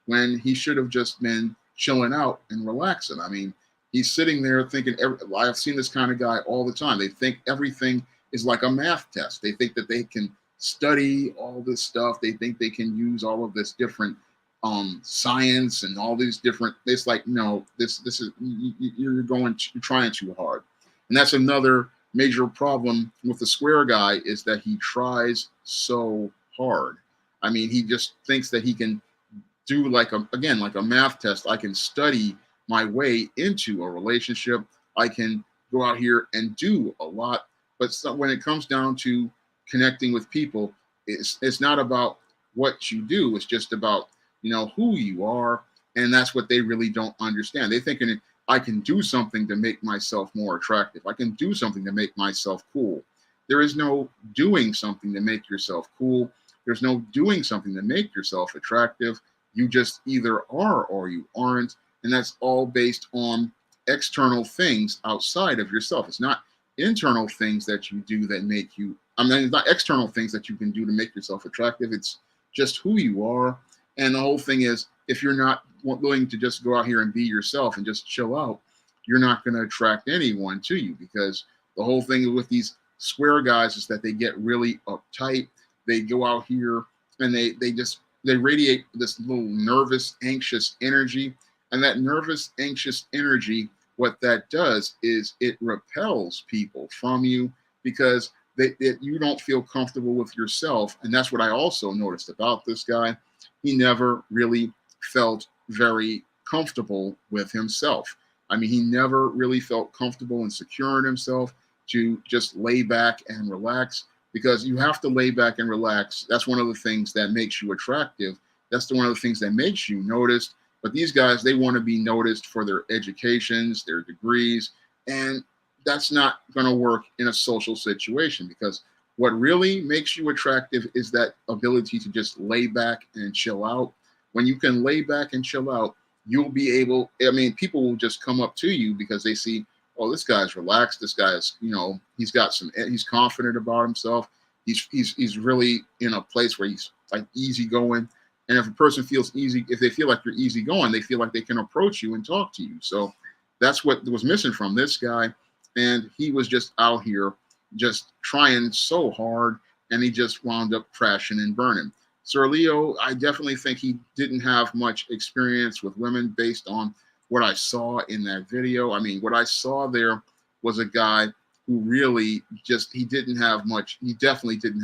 when he should have just been chilling out and relaxing. I mean, he's sitting there thinking. I've seen this kind of guy all the time. They think everything is like a math test. They think that they can study all this stuff. They think they can use all of this different science and all these different. It's like, no, this is you're you're trying too hard, and that's another major problem with the square guy, is that he tries so hard. I mean, he just thinks that he can do like like a math test. I can study my way into a relationship. I can go out here and do a lot, but when it comes down to connecting with people, it's not about what you do. It's just about who you are, and that's what they really don't understand. They think I can do something to make myself more attractive. I can do something to make myself cool. There is no doing something to make yourself cool. There's no doing something to make yourself attractive. You just either are or you aren't. And that's all based on external things outside of yourself. It's not internal things that you do that make you, it's not external things that you can do to make yourself attractive. It's just who you are. And the whole thing is, if you're not willing to just go out here and be yourself and just chill out, you're not going to attract anyone to you, because the whole thing with these square guys is that they get really uptight. They go out here and they radiate this little nervous, anxious energy. And that nervous, anxious energy, what that does is it repels people from you, because you don't feel comfortable with yourself. And that's what I also noticed about this guy. He never really felt very comfortable with himself. I mean, he never really felt comfortable and secure in himself to just lay back and relax, because you have to lay back and relax. That's one of the things that makes you attractive. That's one of the things that makes you noticed. But these guys, they want to be noticed for their educations, their degrees, and that's not going to work in a social situation, because what really makes you attractive is that ability to just lay back and chill out. When you can lay back and chill out, you'll be able, people will just come up to you because they see, oh, this guy's relaxed. This guy's, he's confident about himself. He's really in a place where he's like easygoing. And if a person feels easy, if they feel like you're easygoing, they feel like they can approach you and talk to you. So that's what was missing from this guy. And he was just out here just trying so hard, and he just wound up crashing and burning. Sir Leo, I definitely think he didn't have much experience with women based on what I saw in that video. I mean, what I saw there was a guy who really he definitely didn't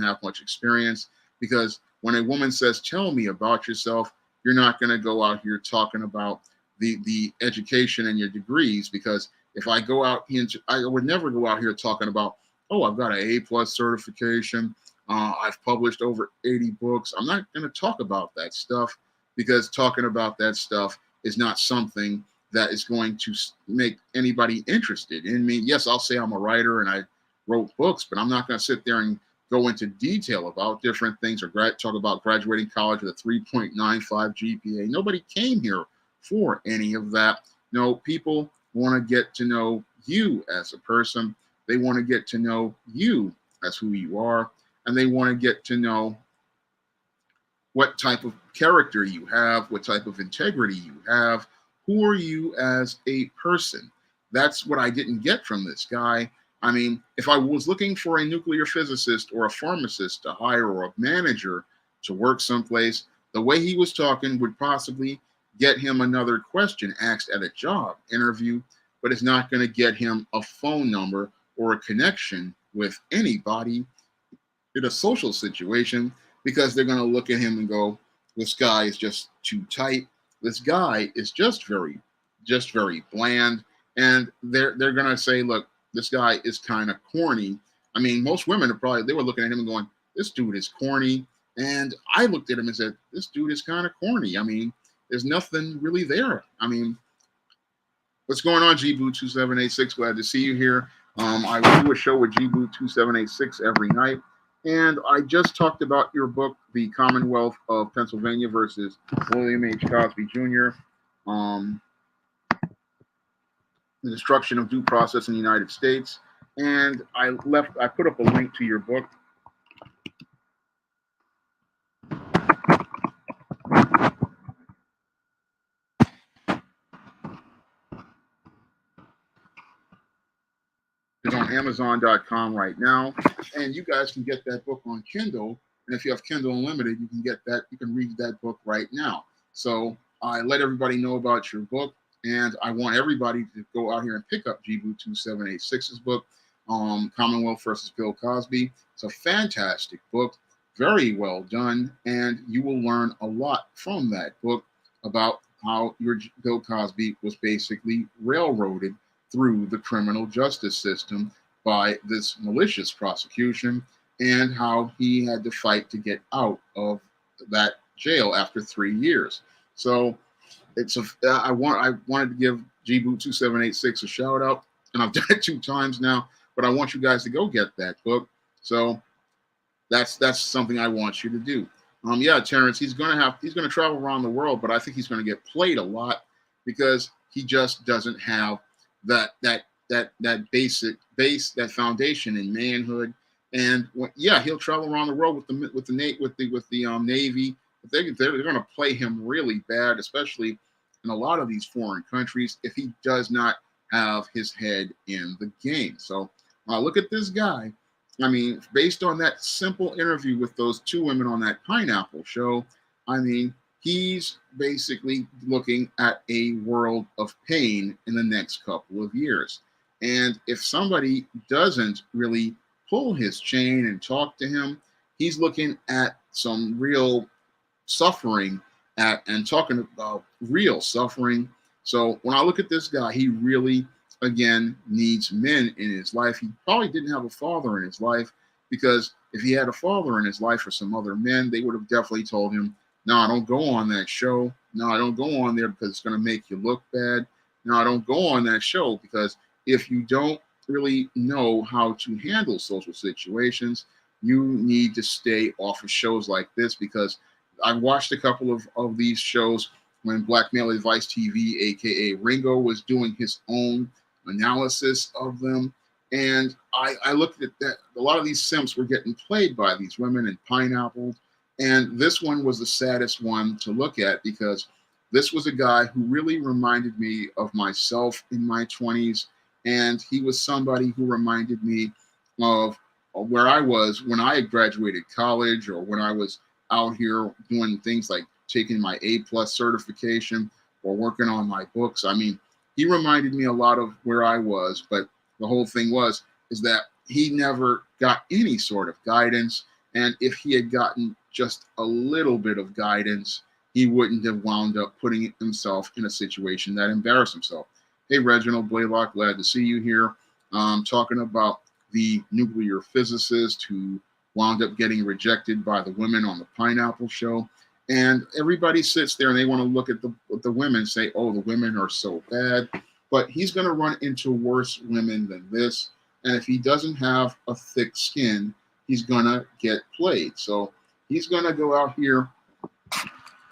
have much experience, because when a woman says, tell me about yourself, you're not going to go out here talking about the education and your degrees, because if I go out here, I would never go out here talking about, oh, I've got an A+ certification. I've published over 80 books. I'm not going to talk about that stuff, because talking about that stuff is not something that is going to make anybody interested in me. Yes, I'll say I'm a writer and I wrote books, but I'm not going to sit there and go into detail about different things or talk about graduating college with a 3.95 GPA. Nobody came here for any of that. No, people want to get to know you as a person. They want to get to know you as who you are, and they want to get to know what type of character you have, what type of integrity you have. Who are you as a person? That's what I didn't get from this guy. I mean, if I was looking for a nuclear physicist or a pharmacist to hire, or a manager to work someplace, the way he was talking would possibly get him another question asked at a job interview, but it's not going to get him a phone number or a connection with anybody in a social situation, because they're going to look at him and go, this guy is just too tight. This guy is just very bland. And they're going to say, look, this guy is kind of corny. I mean, most women they were looking at him and going, this dude is corny. And I looked at him and said, this dude is kind of corny. I mean, there's nothing really there. I mean, what's going on, GBoo2786? Glad to see you here. I do a show with GBoo2786 every night. And I just talked about your book, The Commonwealth of Pennsylvania versus William H. Cosby Jr., The Destruction of Due Process in the United States. And I put up a link to your book. It's on Amazon.com right now, and you guys can get that book on Kindle. And if you have Kindle Unlimited, you can get that. You can read that book right now. So I let everybody know about your book, and I want everybody to go out here and pick up Jibu 2786's book, Commonwealth versus Bill Cosby. It's a fantastic book, very well done, and you will learn a lot from that book about how your Bill Cosby was basically railroaded through the criminal justice system by this malicious prosecution, and how he had to fight to get out of that jail after 3 years. So I wanted to give Gboot 2786 a shout out, and I've done it 2 times now, but I want you guys to go get that book. So that's something I want you to do. Yeah, Terrence, he's gonna travel around the world, but I think he's gonna get played a lot because he just doesn't have that basic base, that foundation in manhood. And yeah, he'll travel around the world with the Navy, but they're gonna play him really bad, especially in a lot of these foreign countries, if he does not have his head in the game. So look at this guy. I mean, based on that simple interview with those 2 women on that Pineapple show, I mean, he's basically looking at a world of pain in the next couple of years. And if somebody doesn't really pull his chain and talk to him, he's looking at some real suffering and talking about real suffering. So when I look at this guy, he really, again, needs men in his life. He probably didn't have a father in his life, because if he had a father in his life or some other men, they would have definitely told him, no, I don't go on that show. No, I don't go on there because it's going to make you look bad. No, I don't go on that show because if you don't really know how to handle social situations, you need to stay off of shows like this, because I watched a couple of these shows when Blackmail Advice TV, aka Ringo, was doing his own analysis of them. And I looked at that. A lot of these simps were getting played by these women in Pineapple. And this one was the saddest one to look at, because this was a guy who really reminded me of myself in my 20s. And he was somebody who reminded me of where I was when I had graduated college, or when I was out here doing things like taking my A+ certification or working on my books. I mean, he reminded me a lot of where I was, but the whole thing is that he never got any sort of guidance. And if he had gotten just a little bit of guidance, he wouldn't have wound up putting himself in a situation that embarrassed himself. Hey, Reginald Blaylock, glad to see you here. Talking about the nuclear physicist who wound up getting rejected by the women on the Pineapple show. And everybody sits there and they want to look at the women and say, oh, the women are so bad. But he's going to run into worse women than this. And if he doesn't have a thick skin, he's going to get played. So he's going to go out here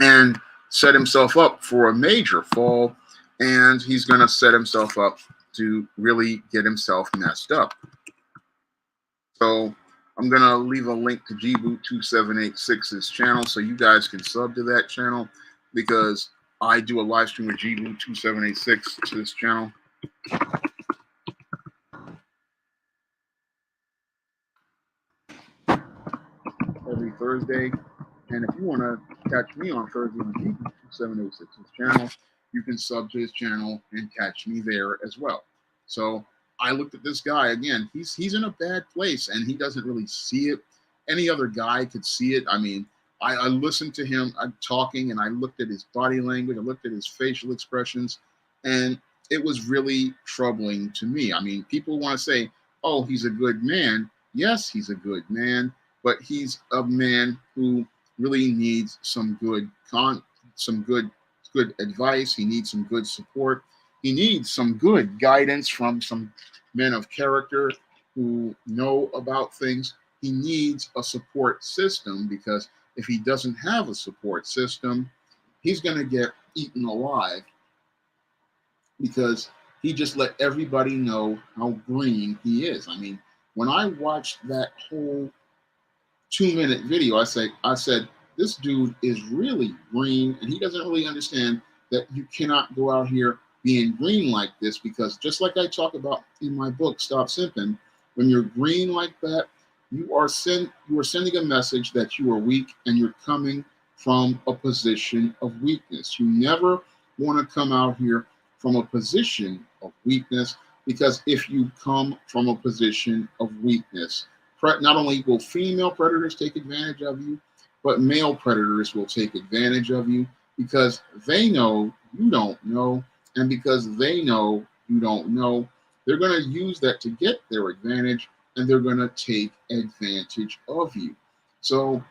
and set himself up for a major fall. And he's going to set himself up to really get himself messed up. So I'm going to leave a link to Gboot2786's channel so you guys can sub to that channel, because I do a live stream with Gboot2786 to this channel. Every Thursday. And if you want to catch me on Thursday on Gboot2786's channel, you can sub to his channel and catch me there as well. So I looked at this guy again. He's in a bad place, and he doesn't really see it. Any other guy could see it. I mean, I listened to him talking, and I looked at his body language. I looked at his facial expressions, and it was really troubling to me. I mean, people want to say, "Oh, he's a good man." Yes, he's a good man, but he's a man who really needs some good advice. He needs some good support. He needs some good guidance from some men of character who know about things. He needs a support system, because if he doesn't have a support system, he's going to get eaten alive, because he just let everybody know how green he is. I mean, when I watched that whole 2 minute video, I said, this dude is really green, and he doesn't really understand that you cannot go out here being green like this, because just like I talk about in my book, Stop Simping, when you're green like that, you are sending a message that you are weak, and you're coming from a position of weakness. You never want to come out here from a position of weakness, because if you come from a position of weakness, not only will female predators take advantage of you, but male predators will take advantage of you, because they know you don't know. And because they know you don't know, they're going to use that to get their advantage, and they're going to take advantage of you. So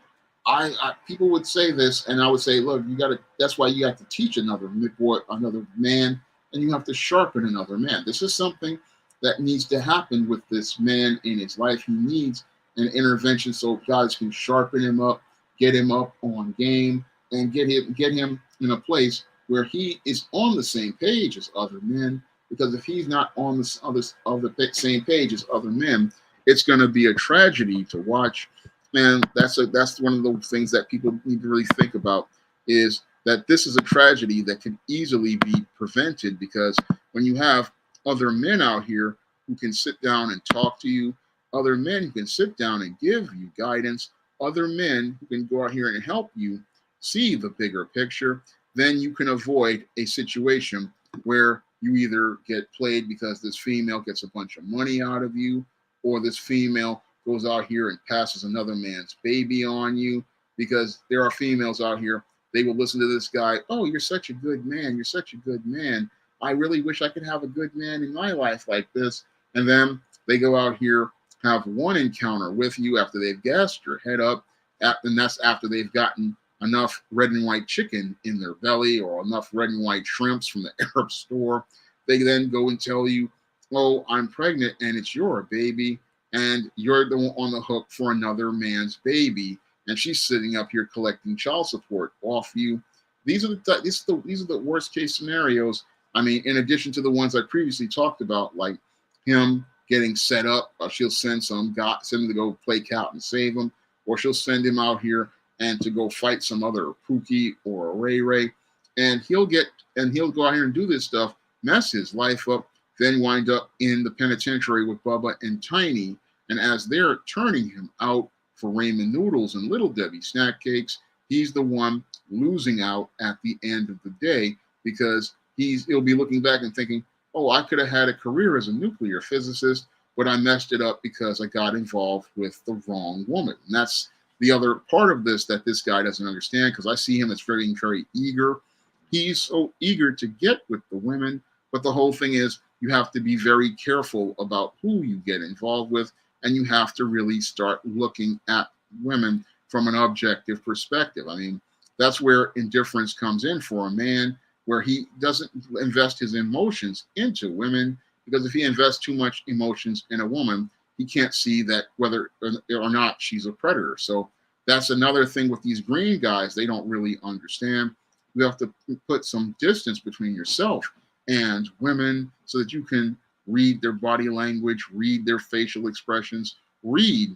people would say this, and I would say, look, you got to. That's why you have to teach another boy, another man, and you have to sharpen another man. This is something that needs to happen with this man in his life. He needs an intervention so guys can sharpen him up, get him up on game, and get him in a place where he is on the same page as other men. Because if he's not on the same page as other men, it's going to be a tragedy to watch. And that's one of the things that people need to really think about, is that this is a tragedy that can easily be prevented, because when you have other men out here who can sit down and talk to you, other men who can sit down and give you guidance, other men who can go out here and help you see the bigger picture, then you can avoid a situation where you either get played because this female gets a bunch of money out of you, or this female goes out here and passes another man's baby on you. Because there are females out here, they will listen to this guy, oh, you're such a good man, you're such a good man, I really wish I could have a good man in my life like this. And then they go out here, have one encounter with you after they've gassed your head up, and that's after they've gotten enough red and white chicken in their belly, or enough red and white shrimps from the Arab store. They then go and tell you, oh, I'm pregnant, and it's your baby, and you're the one on the hook for another man's baby, and she's sitting up here collecting child support off you. These are the worst case scenarios. I mean, in addition to the ones I previously talked about, like him getting set up, she'll send him to go play cat and save him, or she'll send him out here and to go fight some other Pookie or a Ray Ray, and he'll go out here and do this stuff, mess his life up, then wind up in the penitentiary with Bubba and Tiny. And as they're turning him out for ramen noodles and Little Debbie snack cakes, he's the one losing out at the end of the day, because he'll be looking back and thinking, oh, I could have had a career as a nuclear physicist, but I messed it up because I got involved with the wrong woman. And that's the other part of this that this guy doesn't understand, because I see him as very, very eager. He's so eager to get with the women, but the whole thing is you have to be very careful about who you get involved with, and you have to really start looking at women from an objective perspective. I mean, that's where indifference comes in for a man, where he doesn't invest his emotions into women, because if he invests too much emotions in a woman, he can't see that whether or not she's a predator. So that's another thing with these green guys they don't really understand. You have to put some distance between yourself and women so that you can read their body language, read their facial expressions, read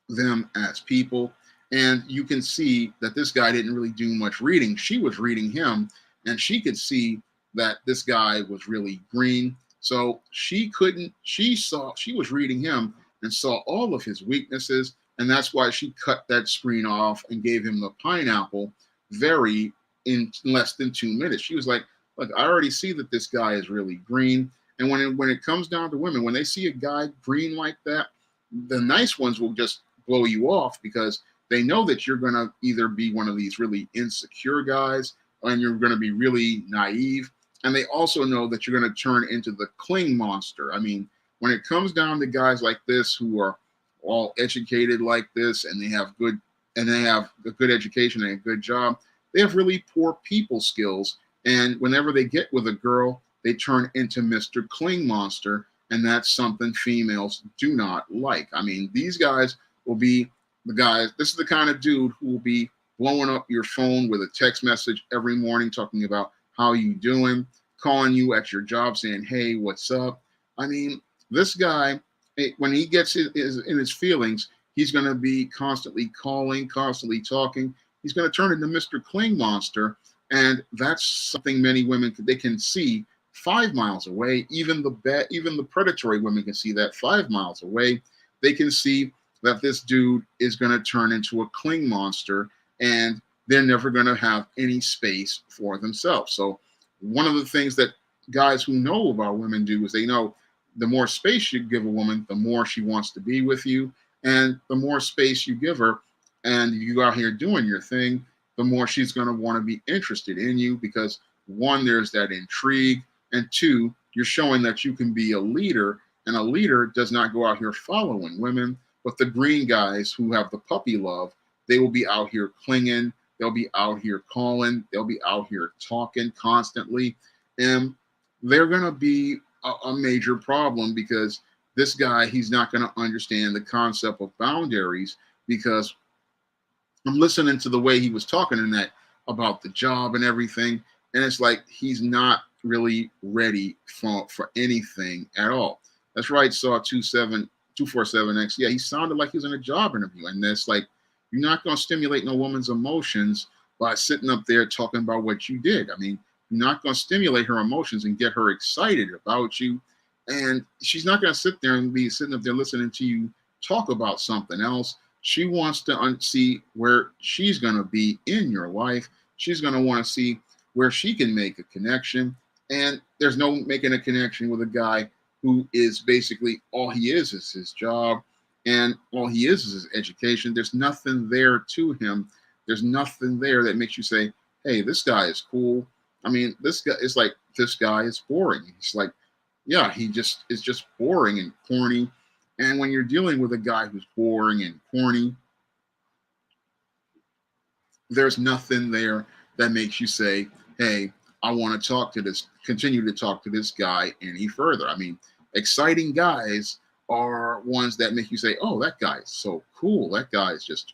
them as people. And you can see that this guy didn't really do much reading. She was reading him, and she could see that this guy was really green. So she was reading him and saw all of his weaknesses. And that's why she cut that screen off and gave him the pineapple in less than 2 minutes. She was like, look, I already see that this guy is really green. And when it comes down to women, when they see a guy green like that, the nice ones will just blow you off, because they know that you're going to either be one of these really insecure guys, and you're going to be really naive. And they also know that you're going to turn into the cling monster. I mean, when it comes down to guys like this who are all educated like this, and they have a good education and a good job, they have really poor people skills. And whenever they get with a girl, they turn into Mr. Cling Monster, and that's something females do not like. I mean, these guys will be the guys. This is the kind of dude who will be blowing up your phone with a text message every morning talking about how you doing. calling you at your job saying, hey, what's up? I mean, this guy, when he gets in his feelings, he's going to be constantly calling, constantly talking. He's going to turn into Mr. Cling Monster. And that's something many women they can see 5 miles away. Even the predatory women can see that 5 miles away. They can see that this dude is going to turn into a cling monster, and they're never going to have any space for themselves. So one of the things that guys who know about women do is they know the more space you give a woman, the more she wants to be with you, and the more space you give her, and you go out here doing your thing, the more she's going to want to be interested in you because one, there's that intrigue, and two, you're showing that you can be a leader, and a leader does not go out here following women. But the green guys who have the puppy love, they will be out here clinging, they'll be out here calling, they'll be out here talking constantly, and they're going to be a major problem because this guy, he's not going to understand the concept of boundaries because I'm listening to the way he was talking in that about the job and everything, and it's like he's not really ready for anything at all. That's right, saw 247X. Yeah, he sounded like he was in a job interview, and it's like you're not going to stimulate no woman's emotions by sitting up there talking about what you did. I mean, you're not going to stimulate her emotions and get her excited about you, and she's not going to sit there and be sitting up there listening to you talk about something else. She wants to see where she's going to be in your life. She's going to want to see where she can make a connection. And there's no making a connection with a guy who is basically all he is his job and all he is his education. There's nothing there to him. There's nothing there that makes you say, hey, this guy is cool. I mean, this guy is like, this guy is boring. He's like, yeah, he just is just boring and corny. And when you're dealing with a guy who's boring and corny, there's nothing there that makes you say, hey, I want to continue to talk to this guy any further. I mean, exciting guys are ones that make you say, oh, that guy is so cool. That guy is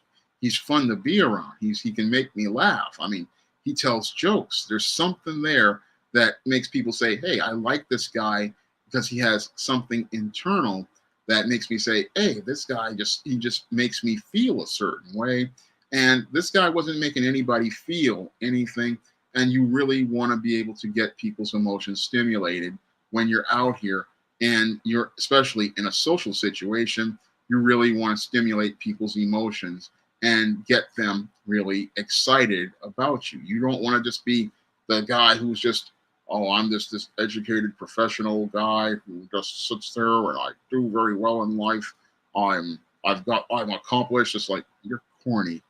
he's fun to be around. He can make me laugh. I mean, he tells jokes. There's something there that makes people say, hey, I like this guy because he has something internal that makes me say, hey, this guy he just makes me feel a certain way. And this guy wasn't making anybody feel anything. And you really want to be able to get people's emotions stimulated when you're out here and you're especially in a social situation. You really want to stimulate people's emotions and get them really excited about you. You don't want to just be the guy who's just, oh, I'm just this educated professional guy who just sits there and I do very well in life. I'm accomplished. It's like, you're corny.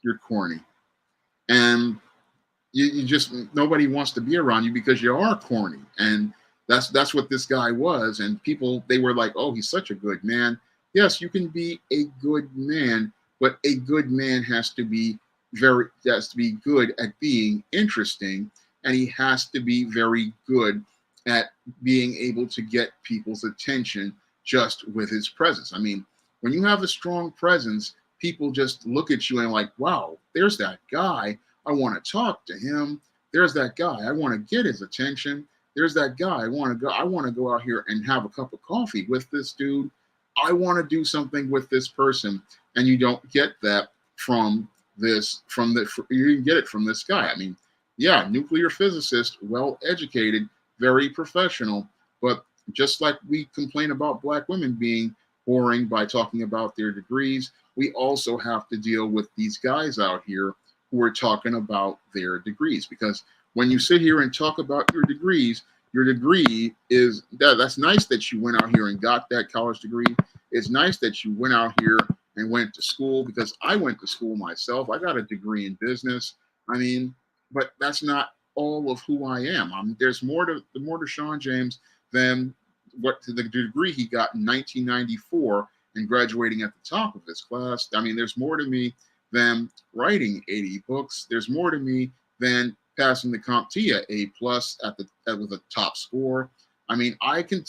You're corny. And you just, nobody wants to be around you because you are corny. And that's what this guy was. And people, they were like, oh, he's such a good man. Yes, you can be a good man, but a good man has to be good at being interesting, and he has to be very good at being able to get people's attention just with his presence. I mean, when you have a strong presence, people just look at you and like, wow, there's that guy. I want to talk to him. There's that guy. I want to get his attention. There's that guy. I want to go out here and have a cup of coffee with this dude. I want to do something with this person. And you don't get that you didn't get it from this guy. I mean, yeah, nuclear physicist, well educated, very professional, but just like we complain about black women being boring by talking about their degrees, we also have to deal with these guys out here who are talking about their degrees. Because when you sit here and talk about your degree is that's nice that you went out here and got that college degree. It's nice that you went out here and went to school, because I went to school myself. I got a degree in business. I mean, but that's not all of who I am. There's more to Sean James than what the degree he got in 1994 and graduating at the top of his class. I mean, there's more to me than writing 80 books. There's more to me than passing the CompTIA A+ with a top score. I mean, I could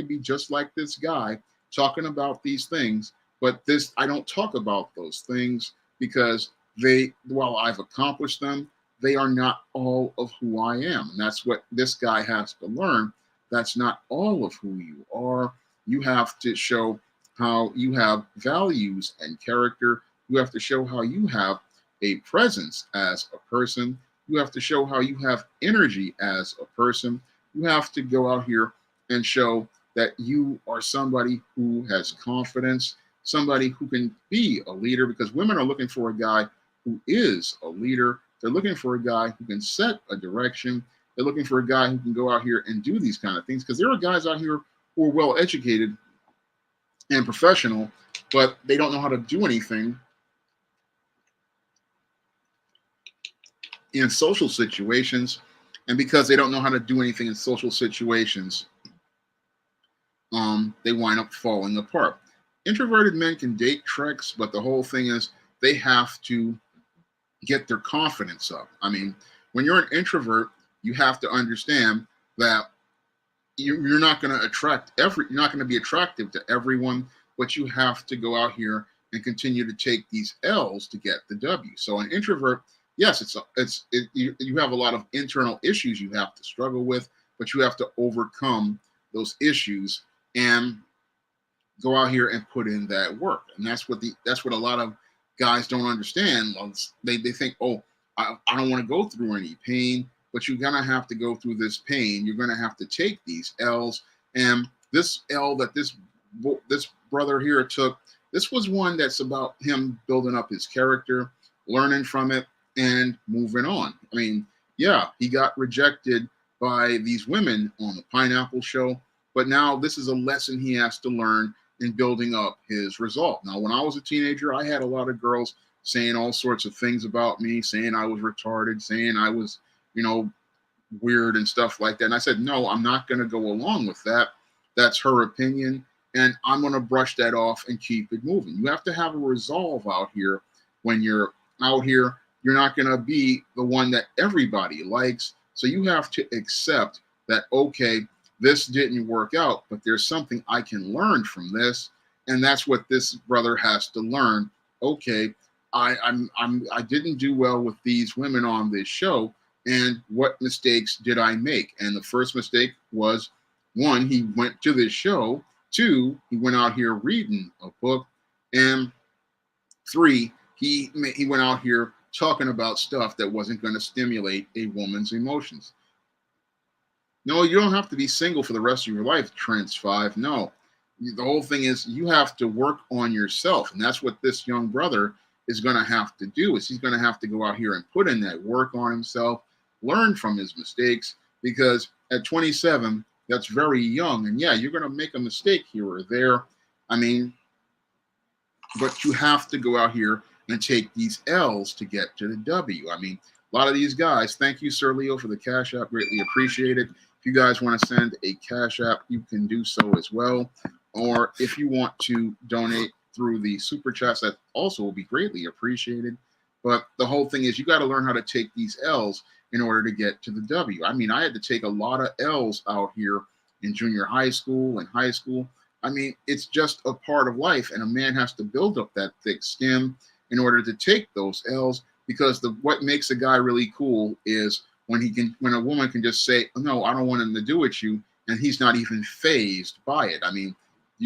be just like this guy talking about these things, but I don't talk about those things because while I've accomplished them, they are not all of who I am. And that's what this guy has to learn. That's not all of who you are. You have to show how you have values and character. You have to show how you have a presence as a person. You have to show how you have energy as a person. You have to go out here and show that you are somebody who has confidence, somebody who can be a leader, because women are looking for a guy who is a leader. They're looking for a guy who can set a direction. They're looking for a guy who can go out here and do these kind of things, because there are guys out here who are well educated and professional, but they don't know how to do anything in social situations. And because they don't know how to do anything in social situations, they wind up falling apart. Introverted men can date treks, but the whole thing is they have to get their confidence up. I mean, when you're an introvert, you have to understand that you're not going to you're not going to be attractive to everyone, but you have to go out here and continue to take these L's to get the W. So an introvert, yes, you have a lot of internal issues you have to struggle with, but you have to overcome those issues and go out here and put in that work. And that's what a lot of guys don't understand. They think, oh, I don't want to go through any pain, but you're gonna have to go through this pain. You're gonna have to take these L's. And this L that this brother here took, this was one that's about him building up his character, learning from it, and moving on. I mean, yeah, he got rejected by these women on the Pineapple Show, but now this is a lesson he has to learn in building up his resolve. Now, when I was a teenager, I had a lot of girls saying all sorts of things about me, saying I was retarded, saying I was, weird and stuff like that. And I said, no, I'm not going to go along with that. That's her opinion. And I'm going to brush that off and keep it moving. You have to have a resolve out here. When you're out here, you're not going to be the one that everybody likes. So you have to accept that, okay, this didn't work out, but there's something I can learn from this. And that's what this brother has to learn. Okay, I didn't do well with these women on this show. And what mistakes did I make? And the first mistake was, one, he went to this show. Two, he went out here reading a book. And three, he went out here talking about stuff that wasn't going to stimulate a woman's emotions. No, you don't have to be single for the rest of your life, Trans 5. No. The whole thing is you have to work on yourself. And that's what this young brother is going to have to do, is he's going to have to go out here and put in that work on himself, learn from his mistakes, because at 27, that's very young. And yeah, you're going to make a mistake here or there. I mean, but you have to go out here and take these L's to get to the W. I mean, a lot of these guys, thank you, Sir Leo, for the Cash App. Greatly appreciate it. If you guys want to send a Cash App, you can do so as well. Or if you want to donate through the Super Chats, that also will be greatly appreciated. But the whole thing is you got to learn how to take these L's in order to get to the W. I mean, I had to take a lot of L's out here in junior high school and high school. I mean, it's just a part of life, and a man has to build up that thick skin in order to take those L's, because what makes a guy really cool is when a woman can just say, oh, no, I don't want him to do with you, and he's not even fazed by it. I mean,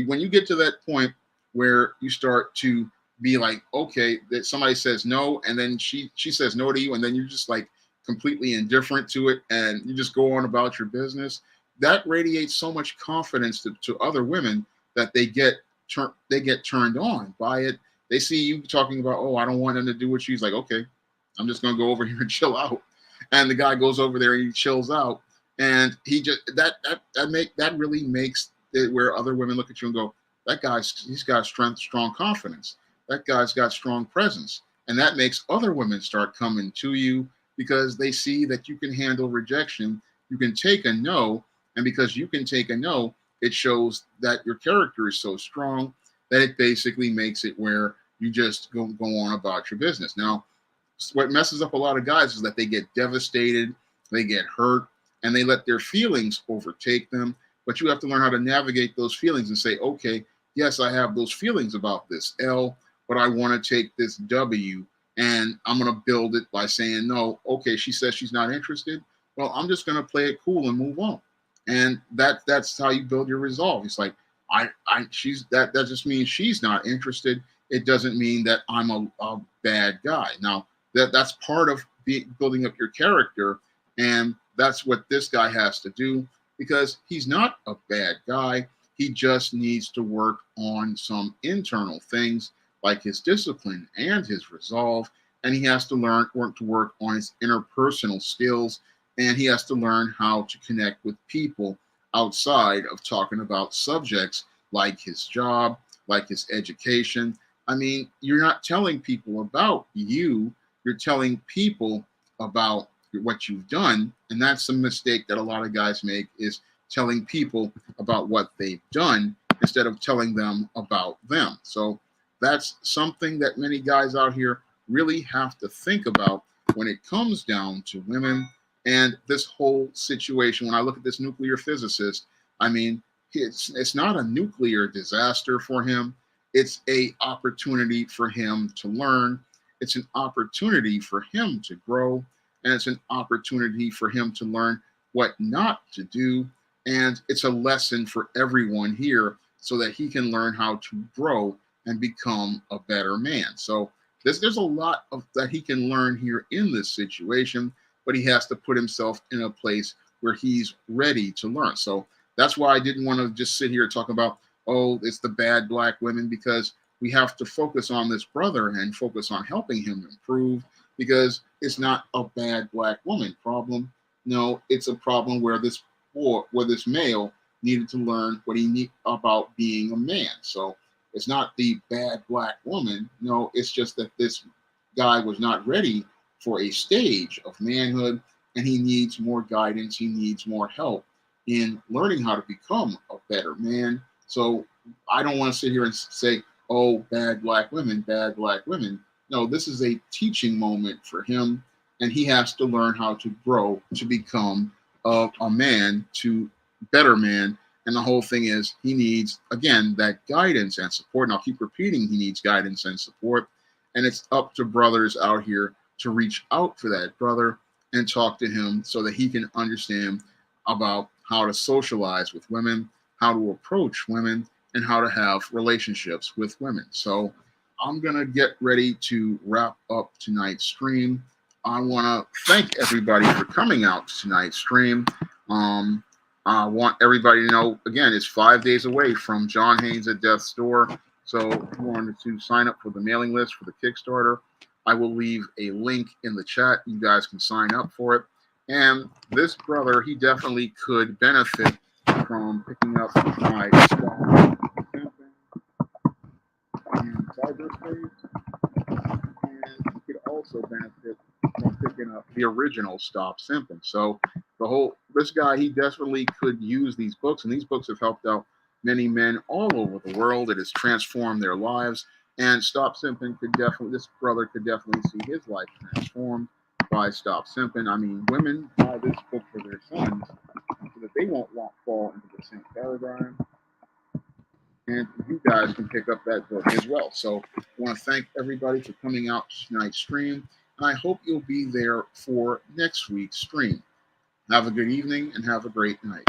when you get to that point where you start to be like, okay, that somebody says no, and then she says no to you, and then you're just like completely indifferent to it, and you just go on about your business, that radiates so much confidence to other women that they get turned on by it. They see you talking about, oh, I don't want him to do what she's like, okay, I'm just going to go over here and chill out. And the guy goes over there and he chills out. And he just, that really makes it where other women look at you and go, he's got strong confidence. That guy's got strong presence. And that makes other women start coming to you because they see that you can handle rejection. You can take a no. And because you can take a no, it shows that your character is so strong that it basically makes it where you just go on about your business. Now, what messes up a lot of guys is that they get devastated, they get hurt, and they let their feelings overtake them. But you have to learn how to navigate those feelings and say, okay, yes, I have those feelings about this L, but I want to take this W and I'm going to build it by saying, no, okay, she says she's not interested. Well, I'm just going to play it cool and move on. And that's how you build your resolve. It's like, she's that just means she's not interested. It doesn't mean that I'm a bad guy. Now that's part of building up your character, and that's what this guy has to do, because he's not a bad guy. He just needs to work on some internal things like his discipline and his resolve, and he has to work on his interpersonal skills, and he has to learn how to connect with people outside of talking about subjects like his job, like his education. I mean, you're not telling people about you, you're telling people about what you've done. And that's the mistake that a lot of guys make, is telling people about what they've done instead of telling them about them. So that's something that many guys out here really have to think about when it comes down to women and this whole situation. When I look at this nuclear physicist, I mean, it's not a nuclear disaster for him. It's a opportunity for him to learn. It's an opportunity for him to grow, and it's an opportunity for him to learn what not to do. And it's a lesson for everyone here so that he can learn how to grow and become a better man. So there's a lot of that he can learn here in this situation, but he has to put himself in a place where he's ready to learn. So that's why I didn't want to just sit here and talk about, oh, it's the bad black women, because we have to focus on this brother and focus on helping him improve, because it's not a bad black woman problem. No, it's a problem where this male needed to learn what he need about being a man. So it's not the bad black woman. No, it's just that this guy was not ready for a stage of manhood, and he needs more guidance. He needs more help in learning how to become a better man. So I don't want to sit here and say, oh, bad black women, bad black women. No, this is a teaching moment for him, and he has to learn how to grow to become a man, to better man. And the whole thing is, he needs, again, that guidance and support. And I'll keep repeating, he needs guidance and support. And it's up to brothers out here to reach out for that brother and talk to him so that he can understand about how to socialize with women, how to approach women, and how to have relationships with women. So I'm going to get ready to wrap up tonight's stream. I want to thank everybody for coming out to tonight's stream. I want everybody to know, again, it's 5 days away from John Haynes at Death's Door. So if you wanted to sign up for the mailing list for the Kickstarter, I will leave a link in the chat. You guys can sign up for it. And this brother, he definitely could benefit from picking up my in cyberspace, and you could also benefit from picking up the original Stop Simping. So this guy, he definitely could use these books, and these books have helped out many men all over the world. It has transformed their lives, and Stop Simping this brother could definitely see his life transformed by Stop Simping. I mean, women buy this book for their sons so that they won't fall into the same paradigm. And you guys can pick up that book as well. So I want to thank everybody for coming out to tonight's stream, and I hope you'll be there for next week's stream. Have a good evening and have a great night.